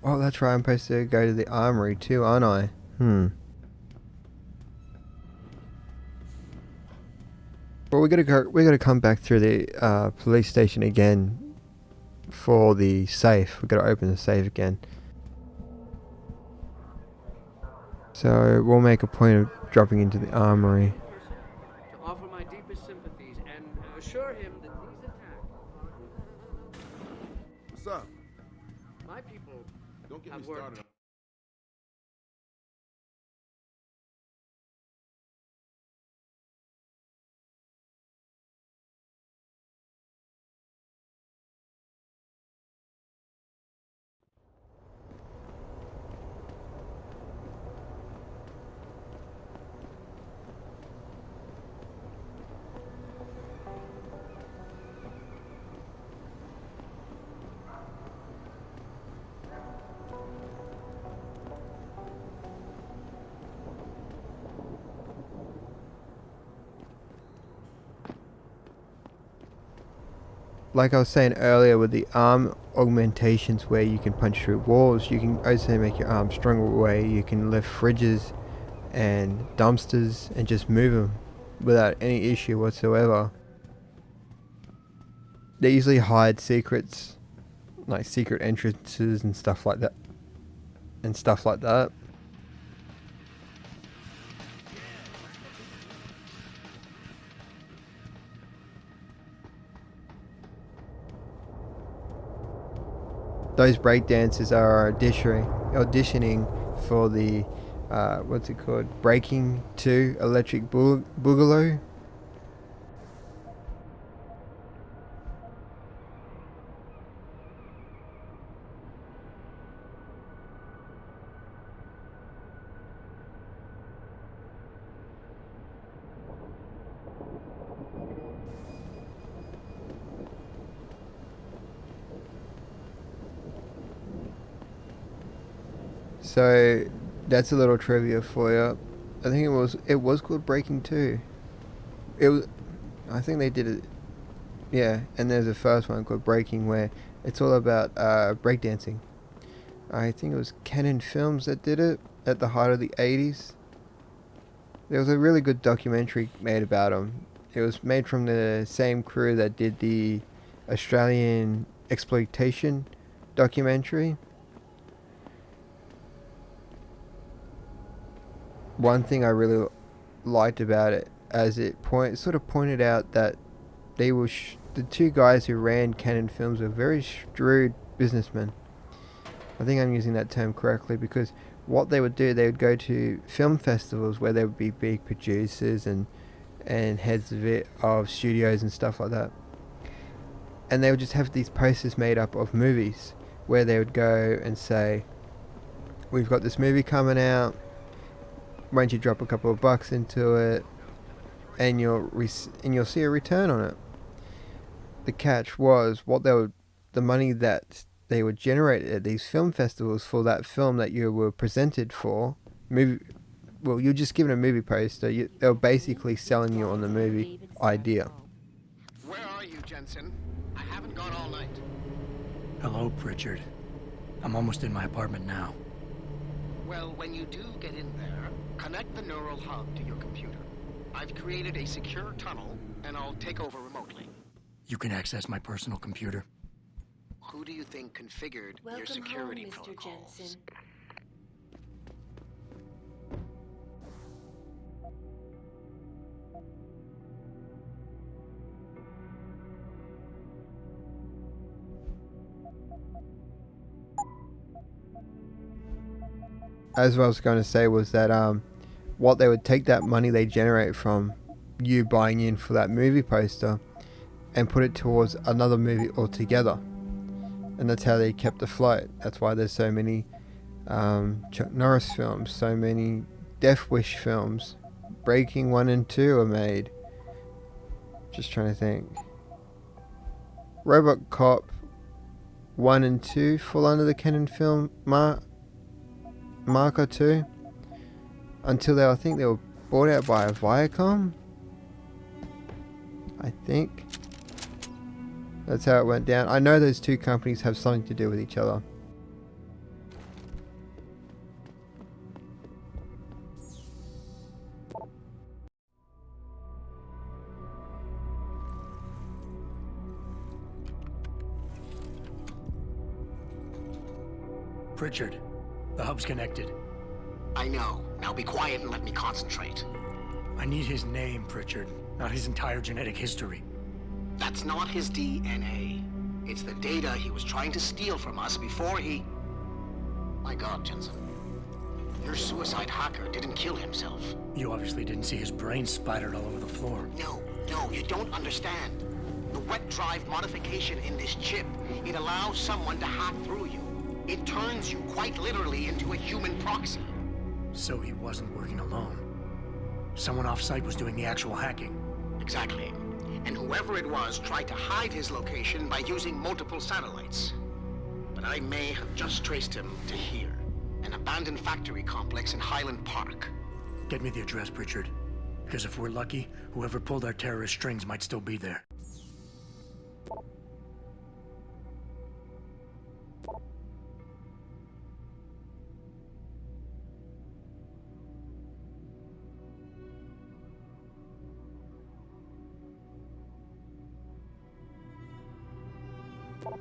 Oh, that's right, I'm supposed to go to the armory too, aren't I? Well, we gotta come back through the police station again for the safe. We gotta open the safe again. So we'll make a point of dropping into the armory. To offer my deepest sympathies and assure him that these attacks. What's up? My people Don't get have me worked. started. Like I was saying earlier with the arm augmentations where you can punch through walls, you can also make your arm stronger where you can lift fridges and dumpsters and just move them without any issue whatsoever. They usually hide secrets, like secret entrances and stuff like that. Those breakdancers are auditioning for the what's it called? Breaking 2 Electric Boogaloo. So that's a little trivia for you. I think it was called Breaking 2. It was, I think they did it. Yeah, and there's a first one called Breaking where it's all about breakdancing. I think it was Canon Films that did it at the height of the 80s. There was a really good documentary made about them. It was made from the same crew that did the Australian exploitation documentary. One thing I really liked about it, as it sort of pointed out that they were the two guys who ran Canon Films were very shrewd businessmen. I think I'm using that term correctly, because what they would do, they would go to film festivals where there would be big producers and heads of studios and stuff like that, and they would just have these posters made up of movies where they would go and say, "We've got this movie coming out. Why don't you drop a couple of bucks into it, and you'll see a return on it." The catch was the money that they would generate at these film festivals for that film that you were presented for. You're just given a movie poster. They were basically selling you on the movie idea. Where are you, Jensen? I haven't gone all night. Hello, Pritchard. I'm almost in my apartment now. Well, when you do get in there, connect the neural hub to your computer. I've created a secure tunnel, and I'll take over remotely. You can access my personal computer. Who do you think configured your security home, Mr. protocols? Jensen. As I was going to say was that what they would take that money they generate from you buying in for that movie poster and put it towards another movie altogether, and that's how they kept afloat. That's why there's so many Chuck Norris films, so many Death Wish films. Breaking 1 and 2 are made. Just trying to think. Robot Cop 1 and 2 fall under the Canon film marker too, until I think they were bought out by Viacom. I think that's how it went down. I know those two companies have something to do with each other. Pritchard, the hub's connected. I know. Now be quiet and let me concentrate. I need his name, Pritchard, not his entire genetic history. That's not his DNA. It's the data he was trying to steal from us before he... My God, Jensen. Your suicide hacker didn't kill himself. You obviously didn't see his brain splattered all over the floor. No, you don't understand. The wet drive modification in this chip, it allows someone to hack through you. It turns you quite literally into a human proxy. So he wasn't working alone. Someone off-site was doing the actual hacking. Exactly. And whoever it was tried to hide his location by using multiple satellites. But I may have just traced him to here, an abandoned factory complex in Highland Park. Get me the address, Pritchard. Because if we're lucky, whoever pulled our terrorist strings might still be there.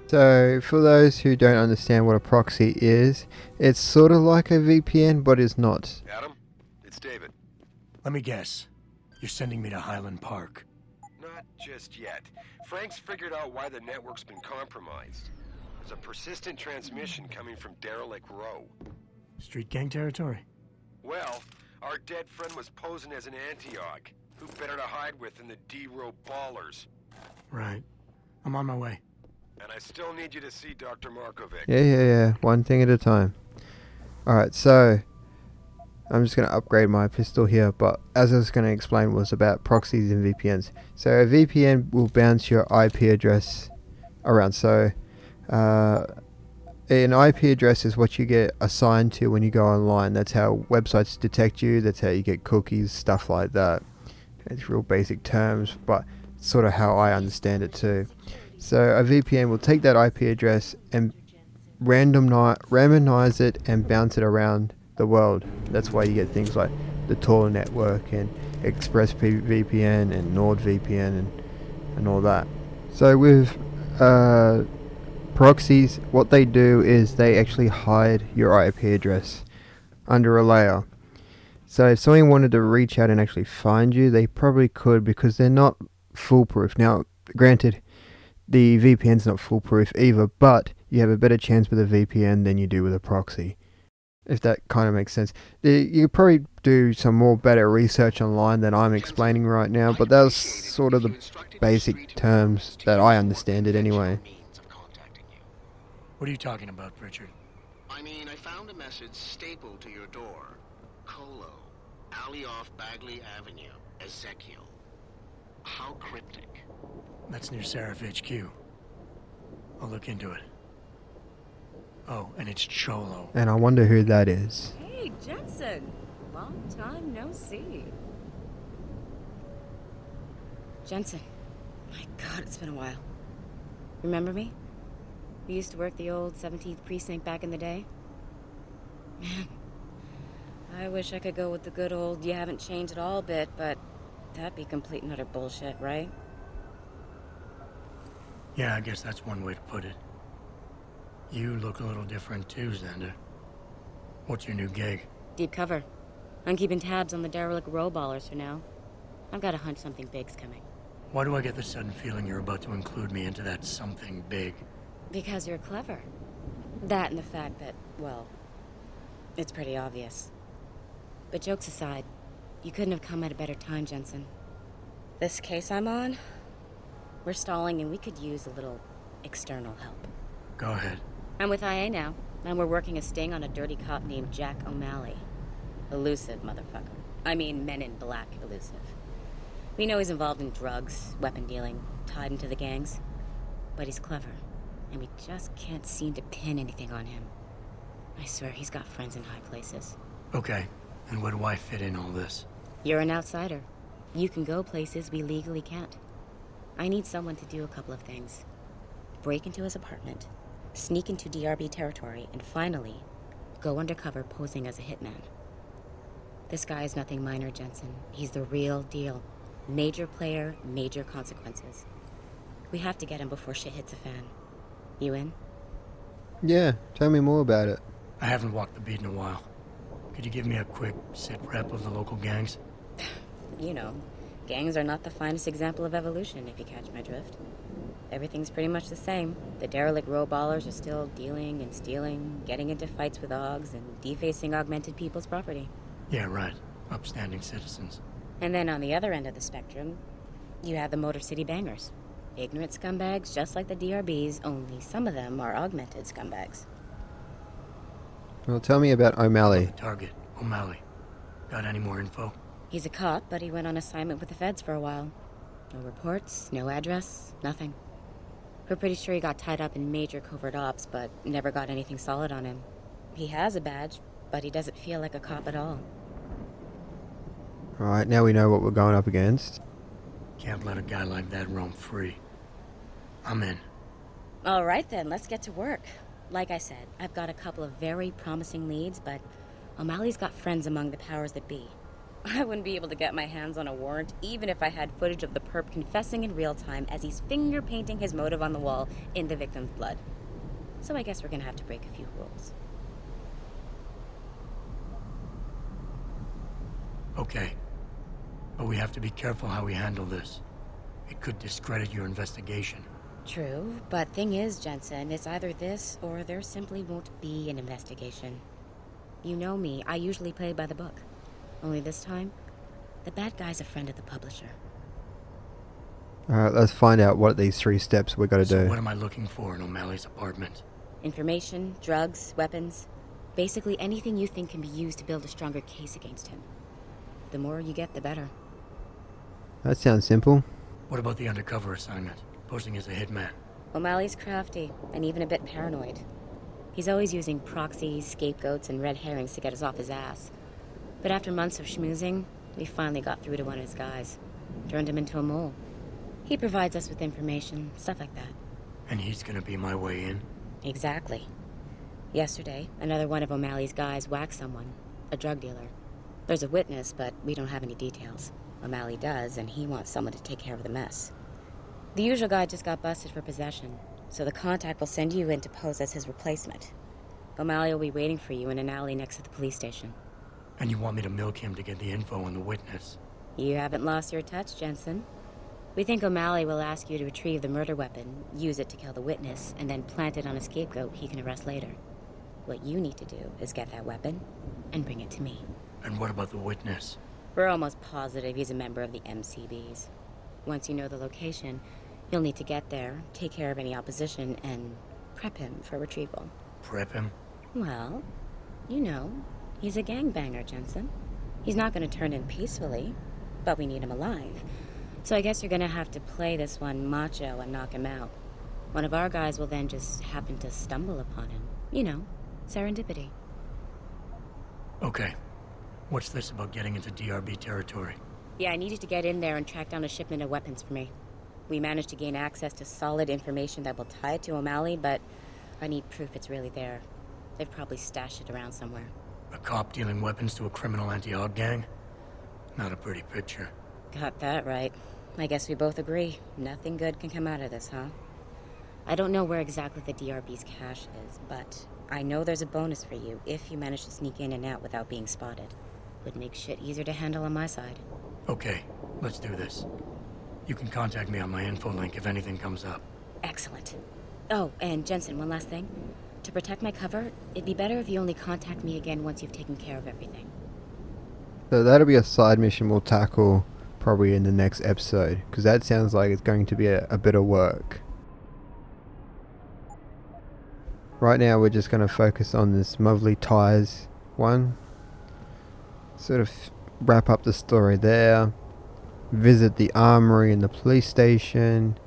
So, for those who don't understand what a proxy is, it's sort of like a VPN, but it's not. Adam, it's David. Let me guess. You're sending me to Highland Park. Not just yet. Frank's figured out why the network's been compromised. There's a persistent transmission coming from Derelict Row. Street gang territory? Well, our dead friend was posing as an Antioch. Who better to hide with than the D-Row ballers? Right. I'm on my way. And I still need you to see Dr. Markovic. Yeah. One thing at a time. Alright, so I'm just going to upgrade my pistol here, but as I was going to explain was about proxies and VPNs. So a VPN will bounce your IP address around. So an IP address is what you get assigned to when you go online. That's how websites detect you. That's how you get cookies, stuff like that. It's real basic terms, but it's sort of how I understand it too. So a VPN will take that IP address and randomize it and bounce it around the world. That's why you get things like the Tor network and ExpressVPN and NordVPN and all that. So with proxies, what they do is they actually hide your IP address under a layer. So if someone wanted to reach out and actually find you, they probably could, because they're not foolproof. Now, granted, the VPN's not foolproof either, but you have a better chance with a VPN than you do with a proxy, if that kind of makes sense. You could probably do some more better research online than I'm explaining right now, but that's sort of the basic terms that I understand it anyway. What are you talking about, Richard? I mean, I found a message stapled to your door. Colo, alley off Bagley Avenue, Ezekiel. How cryptic. That's near Seraph HQ. I'll look into it. Oh, and it's Cholo. And I wonder who that is. Hey, Jensen. Long time no see. Jensen. My God, it's been a while. Remember me? We used to work the old 17th precinct back in the day. Man, I wish I could go with the good old you haven't changed at all bit, but that'd be complete and utter bullshit, right? Yeah, I guess that's one way to put it. You look a little different too, Xander. What's your new gig? Deep cover. I'm keeping tabs on the derelict row ballers for now. I've got a hunch something big's coming. Why do I get the sudden feeling you're about to include me into that something big? Because you're clever. That and the fact that, well, it's pretty obvious. But jokes aside, you couldn't have come at a better time, Jensen. This case I'm on, we're stalling and we could use a little external help. Go ahead. I'm with IA now, and we're working a sting on a dirty cop named Jack O'Malley. Elusive motherfucker. I mean, Men in Black elusive. We know he's involved in drugs, weapon dealing, tied into the gangs. But he's clever, and we just can't seem to pin anything on him. I swear he's got friends in high places. Okay, and where do I fit in all this? You're an outsider. You can go places we legally can't. I need someone to do a couple of things. Break into his apartment, sneak into DRB territory, and finally, go undercover posing as a hitman. This guy is nothing minor, Jensen. He's the real deal. Major player, major consequences. We have to get him before shit hits the fan. You in? Yeah, tell me more about it. I haven't walked the beat in a while. Could you give me a quick sit rep of the local gangs? You know, gangs are not the finest example of evolution, if you catch my drift. Everything's pretty much the same. The derelict row ballers are still dealing and stealing, getting into fights with OGs, and defacing augmented people's property. Yeah, right. Upstanding citizens. And then on the other end of the spectrum, you have the Motor City Bangers. Ignorant scumbags just like the DRBs, only some of them are augmented scumbags. Well, tell me about O'Malley. Target, O'Malley. Got any more info? He's a cop, but he went on assignment with the feds for a while. No reports, no address, nothing. We're pretty sure he got tied up in major covert ops, but never got anything solid on him. He has a badge, but he doesn't feel like a cop at all. Alright, now we know what we're going up against. Can't let a guy like that roam free. I'm in. All right then, let's get to work. Like I said, I've got a couple of very promising leads, but O'Malley's got friends among the powers that be. I wouldn't be able to get my hands on a warrant even if I had footage of the perp confessing in real time as he's finger painting his motive on the wall in the victim's blood. So I guess we're gonna have to break a few rules. Okay. But we have to be careful how we handle this. It could discredit your investigation. True, but thing is, Jensen, it's either this or there simply won't be an investigation. You know me, I usually play by the book. Only this time, the bad guy's a friend of the publisher. Alright, let's find out what these 3 steps we gotta So do. what am I looking for in O'Malley's apartment? Information, drugs, weapons. Basically anything you think can be used to build a stronger case against him. The more you get, the better. That sounds simple. What about the undercover assignment? Posing as a hitman? O'Malley's crafty, and even a bit paranoid. He's always using proxies, scapegoats, and red herrings to get us off his ass. But after months of schmoozing, we finally got through to one of his guys. Turned him into a mole. He provides us with information, stuff like that. And he's gonna be my way in? Exactly. Yesterday, another one of O'Malley's guys whacked someone, a drug dealer. There's a witness, but we don't have any details. O'Malley does, and he wants someone to take care of the mess. The usual guy just got busted for possession, so the contact will send you in to pose as his replacement. O'Malley will be waiting for you in an alley next to the police station. And you want me to milk him to get the info on the witness? You haven't lost your touch, Jensen. We think O'Malley will ask you to retrieve the murder weapon, use it to kill the witness, and then plant it on a scapegoat he can arrest later. What you need to do is get that weapon and bring it to me. And what about the witness? We're almost positive he's a member of the MCBs. Once you know the location, you'll need to get there, take care of any opposition, and prep him for retrieval. Prep him? Well, you know, he's a gangbanger, Jensen. He's not going to turn in peacefully, but we need him alive. So I guess you're going to have to play this one macho and knock him out. One of our guys will then just happen to stumble upon him. You know, serendipity. Okay. What's this about getting into DRB territory? Yeah, I need you to get in there and track down a shipment of weapons for me. We managed to gain access to solid information that will tie it to O'Malley, but I need proof it's really there. They've probably stashed it around somewhere. A cop dealing weapons to a criminal anti-Aug gang? Not a pretty picture. Got that right. I guess we both agree. Nothing good can come out of this, huh? I don't know where exactly the DRB's cache is, but I know there's a bonus for you if you manage to sneak in and out without being spotted. Would make shit easier to handle on my side. Okay, let's do this. You can contact me on my info link if anything comes up. Excellent. Oh, and Jensen, one last thing. To protect my cover, it'd be better if you only contact me again once you've taken care of everything. So that'll be a side mission we'll tackle probably in the next episode, because that sounds like it's going to be a bit of work. Right now we're just going to focus on this Lovely Ties one. Sort of wrap up the story there. Visit the armory and the police station.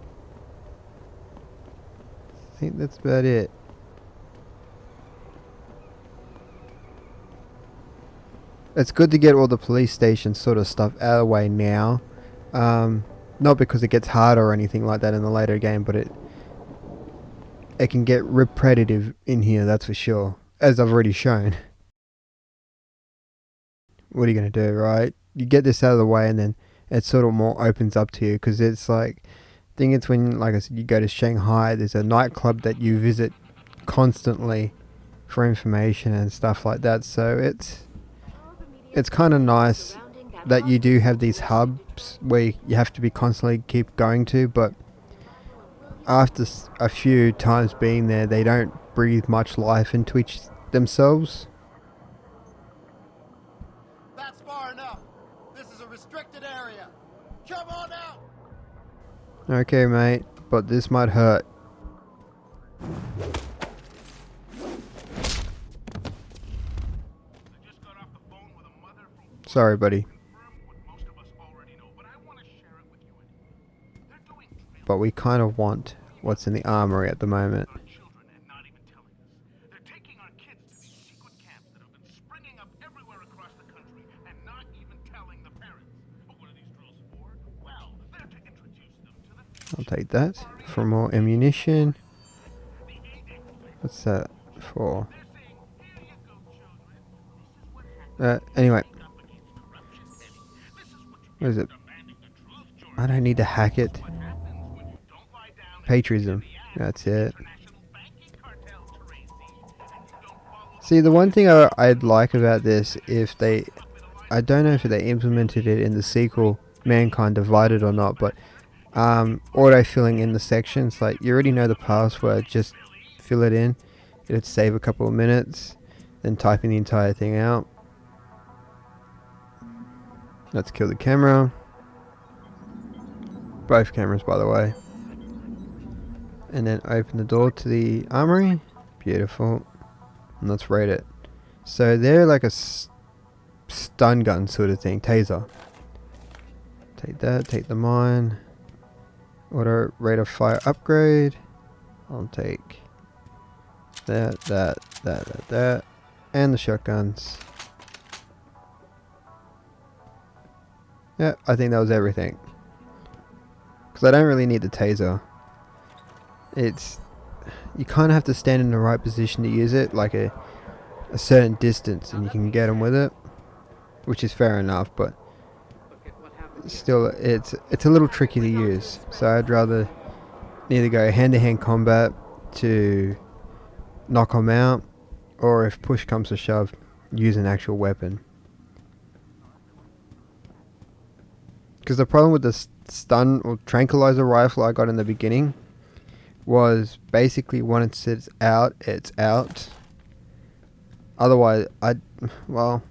I think that's about it. It's good to get all the police station sort of stuff out of the way now. Not because it gets harder or anything like that in the later game, but it can get repetitive in here, that's for sure. As I've already shown. What are you going to do, right? You get this out of the way and then it sort of more opens up to you, because it's like, I think it's when, like I said, you go to Shanghai, there's a nightclub that you visit constantly for information and stuff like that, so it's kind of nice that you do have these hubs where you have to be constantly keep going to, but after a few times being there, they don't breathe much life into themselves. That's far enough. This is a restricted area. Come on out. Okay, mate, but this might hurt. Sorry, buddy. But we kind of want what's in the armory at the moment. I'll take that for more ammunition. What's that for? Anyway. What is it? I don't need to hack it. Patriotism. That's it. See, the one thing I'd like about this, if they... I don't know if they implemented it in the sequel, Mankind Divided or not, but auto-filling in the sections, like, you already know the password, just fill it in. It'd save a couple of minutes, then typing the entire thing out. Let's kill the camera. Both cameras, by the way. And then open the door to the armory. Beautiful. And let's rate it. So they're like a stun gun sort of thing. Taser. Take that. Take the mine. Auto rate of fire upgrade. I'll take that. And the shotguns. Yeah, I think that was everything. Because I don't really need the taser. You kind of have to stand in the right position to use it, like a certain distance, and you can get them with it, which is fair enough, but still it's a little tricky to use. So I'd rather either go hand-to-hand combat to knock them out, or if push comes to shove, use an actual weapon. Because the problem with the stun or tranquilizer rifle I got in the beginning was basically once it's out, it's out. Otherwise, well,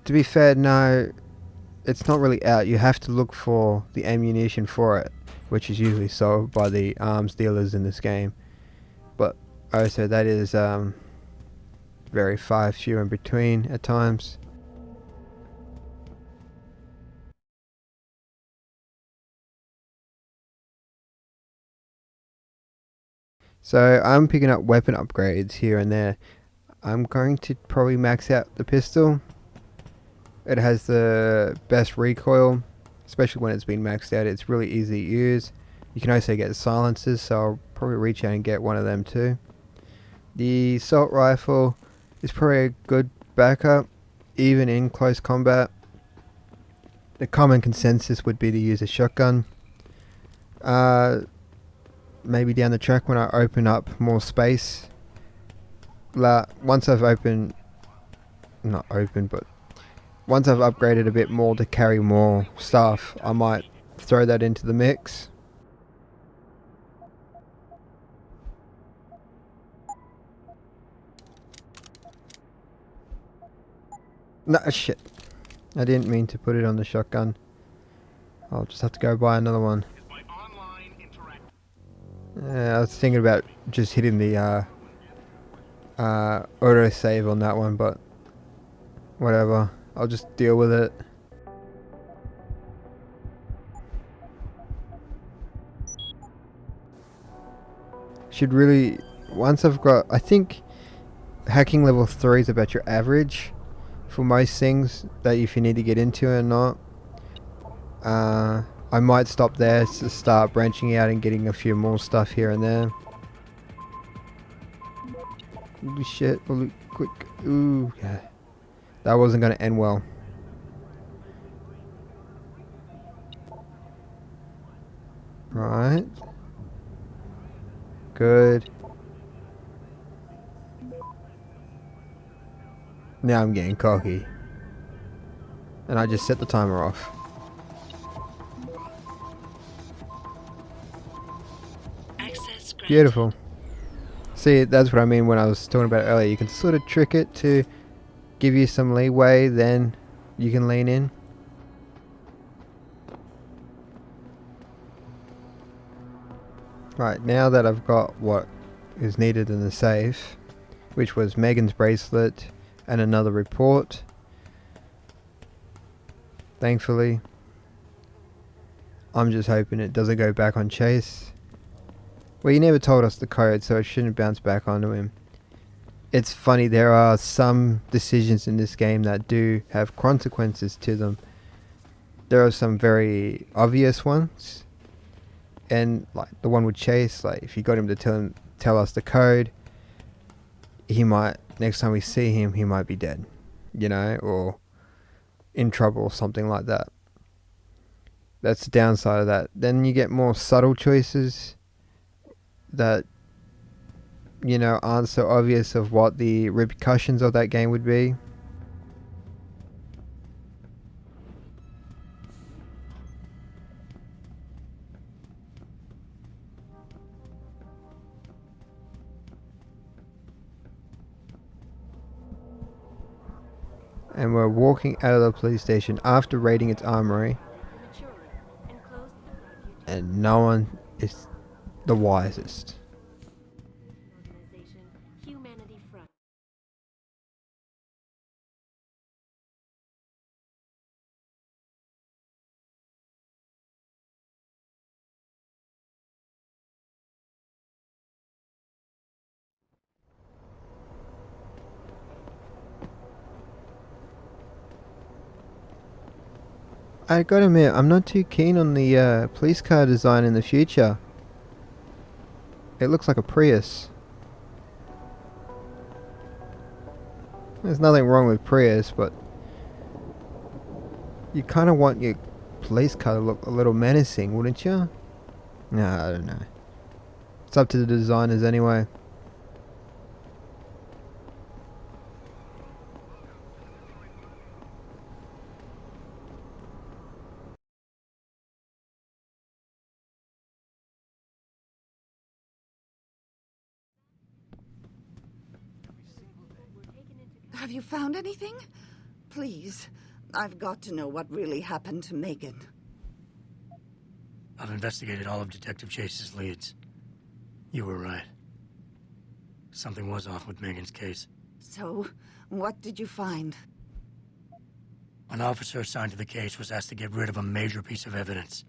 to be fair, no, it's not really out. You have to look for the ammunition for it, which is usually sold by the arms dealers in this game. But also that is very few in between at times. So I'm picking up weapon upgrades here and there. I'm going to probably max out the pistol. It has the best recoil, especially when it's been maxed out. It's really easy to use. You can also get silencers, so I'll probably reach out and get one of them too. The assault rifle is probably a good backup, even in close combat. The common consensus would be to use a shotgun. Maybe down the track when I open up more space. Once I've upgraded a bit more to carry more stuff, I might throw that into the mix. No, shit. I didn't mean to put it on the shotgun. I'll just have to go buy another one. I was thinking about just hitting the auto save on that one, but whatever. I'll just deal with it. Should really, once I've got, I think hacking level 3 is about your average for most things that if you need to get into or not. I might stop there to start branching out and getting a few more stuff here and there. Holy shit, holy quick. Ooh, yeah. That wasn't going to end well. Right. Good. Now I'm getting cocky. And I just set the timer off. Beautiful. See, that's what I mean when I was talking about it earlier. You can sort of trick it to give you some leeway, then you can lean in. Right, now that I've got what is needed in the safe, which was Megan's bracelet and another report, thankfully, I'm just hoping it doesn't go back on Chase. Well, he never told us the code, so it shouldn't bounce back onto him. It's funny, there are some decisions in this game that do have consequences to them. There are some very obvious ones. And like the one with Chase, like if you got him to tell us the code, he might, next time we see him, he might be dead. You know, or in trouble or something like that. That's the downside of that. Then you get more subtle choices that, aren't so obvious of what the repercussions of that game would be. And we're walking out of the police station after raiding its armory, and no one is the wisest. I gotta admit, I'm not too keen on the police car design in the future. It looks like a Prius. There's nothing wrong with Prius, but you kind of want your police car to look a little menacing, wouldn't you? No, I don't know. It's up to the designers anyway. Have you found anything? Please, I've got to know what really happened to Megan. I've investigated all of Detective Chase's leads. You were right. Something was off with Megan's case. So, what did you find? An officer assigned to the case was asked to get rid of a major piece of evidence.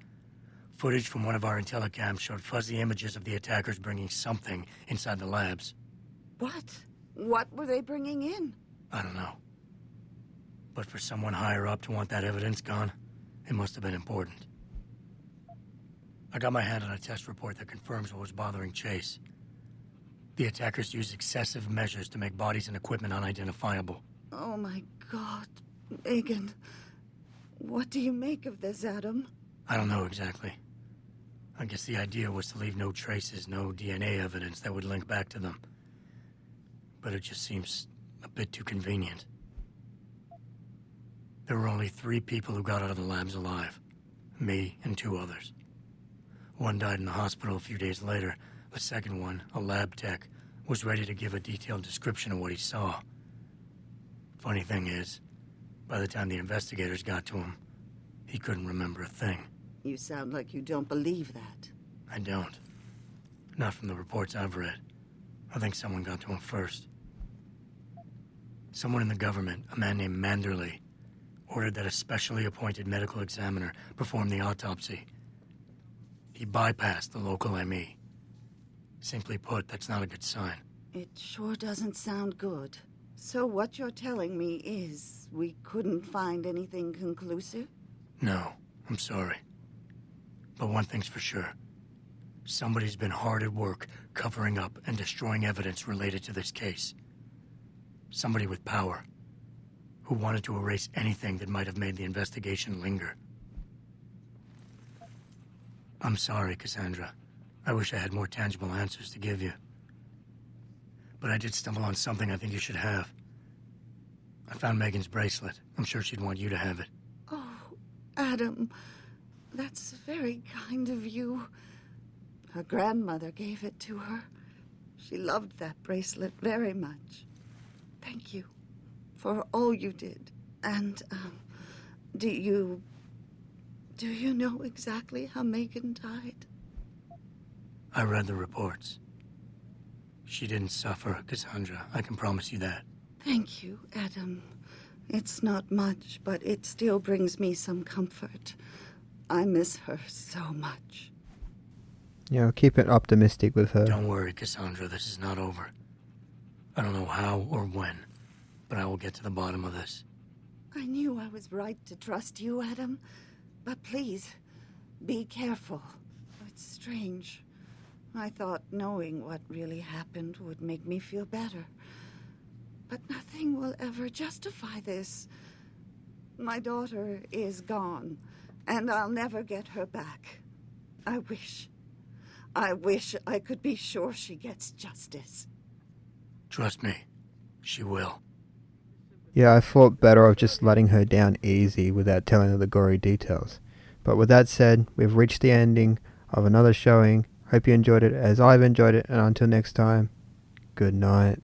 Footage from one of our intellicams showed fuzzy images of the attackers bringing something inside the labs. What? What were they bringing in? I don't know. But for someone higher up to want that evidence gone, it must have been important. I got my hand on a test report that confirms what was bothering Chase. The attackers used excessive measures to make bodies and equipment unidentifiable. Oh my God, Megan. What do you make of this, Adam? I don't know exactly. I guess the idea was to leave no traces, no DNA evidence that would link back to them. But it just seems a bit too convenient. There were only 3 people who got out of the labs alive. Me and 2 others. One died in the hospital a few days later. The second one, a lab tech, was ready to give a detailed description of what he saw. Funny thing is, by the time the investigators got to him, he couldn't remember a thing. You sound like you don't believe that. I don't. Not from the reports I've read. I think someone got to him first. Someone in the government, a man named Manderley, ordered that a specially appointed medical examiner perform the autopsy. He bypassed the local ME. Simply put, that's not a good sign. It sure doesn't sound good. So what you're telling me is we couldn't find anything conclusive? No, I'm sorry. But one thing's for sure. Somebody's been hard at work covering up and destroying evidence related to this case. Somebody with power, who wanted to erase anything that might have made the investigation linger. I'm sorry, Cassandra. I wish I had more tangible answers to give you. But I did stumble on something I think you should have. I found Megan's bracelet. I'm sure she'd want you to have it. Oh, Adam, that's very kind of you. Her grandmother gave it to her. She loved that bracelet very much. Thank you for all you did. And, do you know exactly how Megan died? I read the reports. She didn't suffer, Cassandra. I can promise you that. Thank you, Adam. It's not much, but it still brings me some comfort. I miss her so much. Keep it optimistic with her. Don't worry, Cassandra. This is not over. I don't know how or when, but I will get to the bottom of this. I knew I was right to trust you, Adam. But please, be careful. It's strange. I thought knowing what really happened would make me feel better. But nothing will ever justify this. My daughter is gone, And I'll never get her back. I wish I could be sure she gets justice. Trust me, she will. Yeah, I thought better of just letting her down easy without telling her the gory details. But with that said, we've reached the ending of another showing. Hope you enjoyed it as I've enjoyed it, and until next time, good night.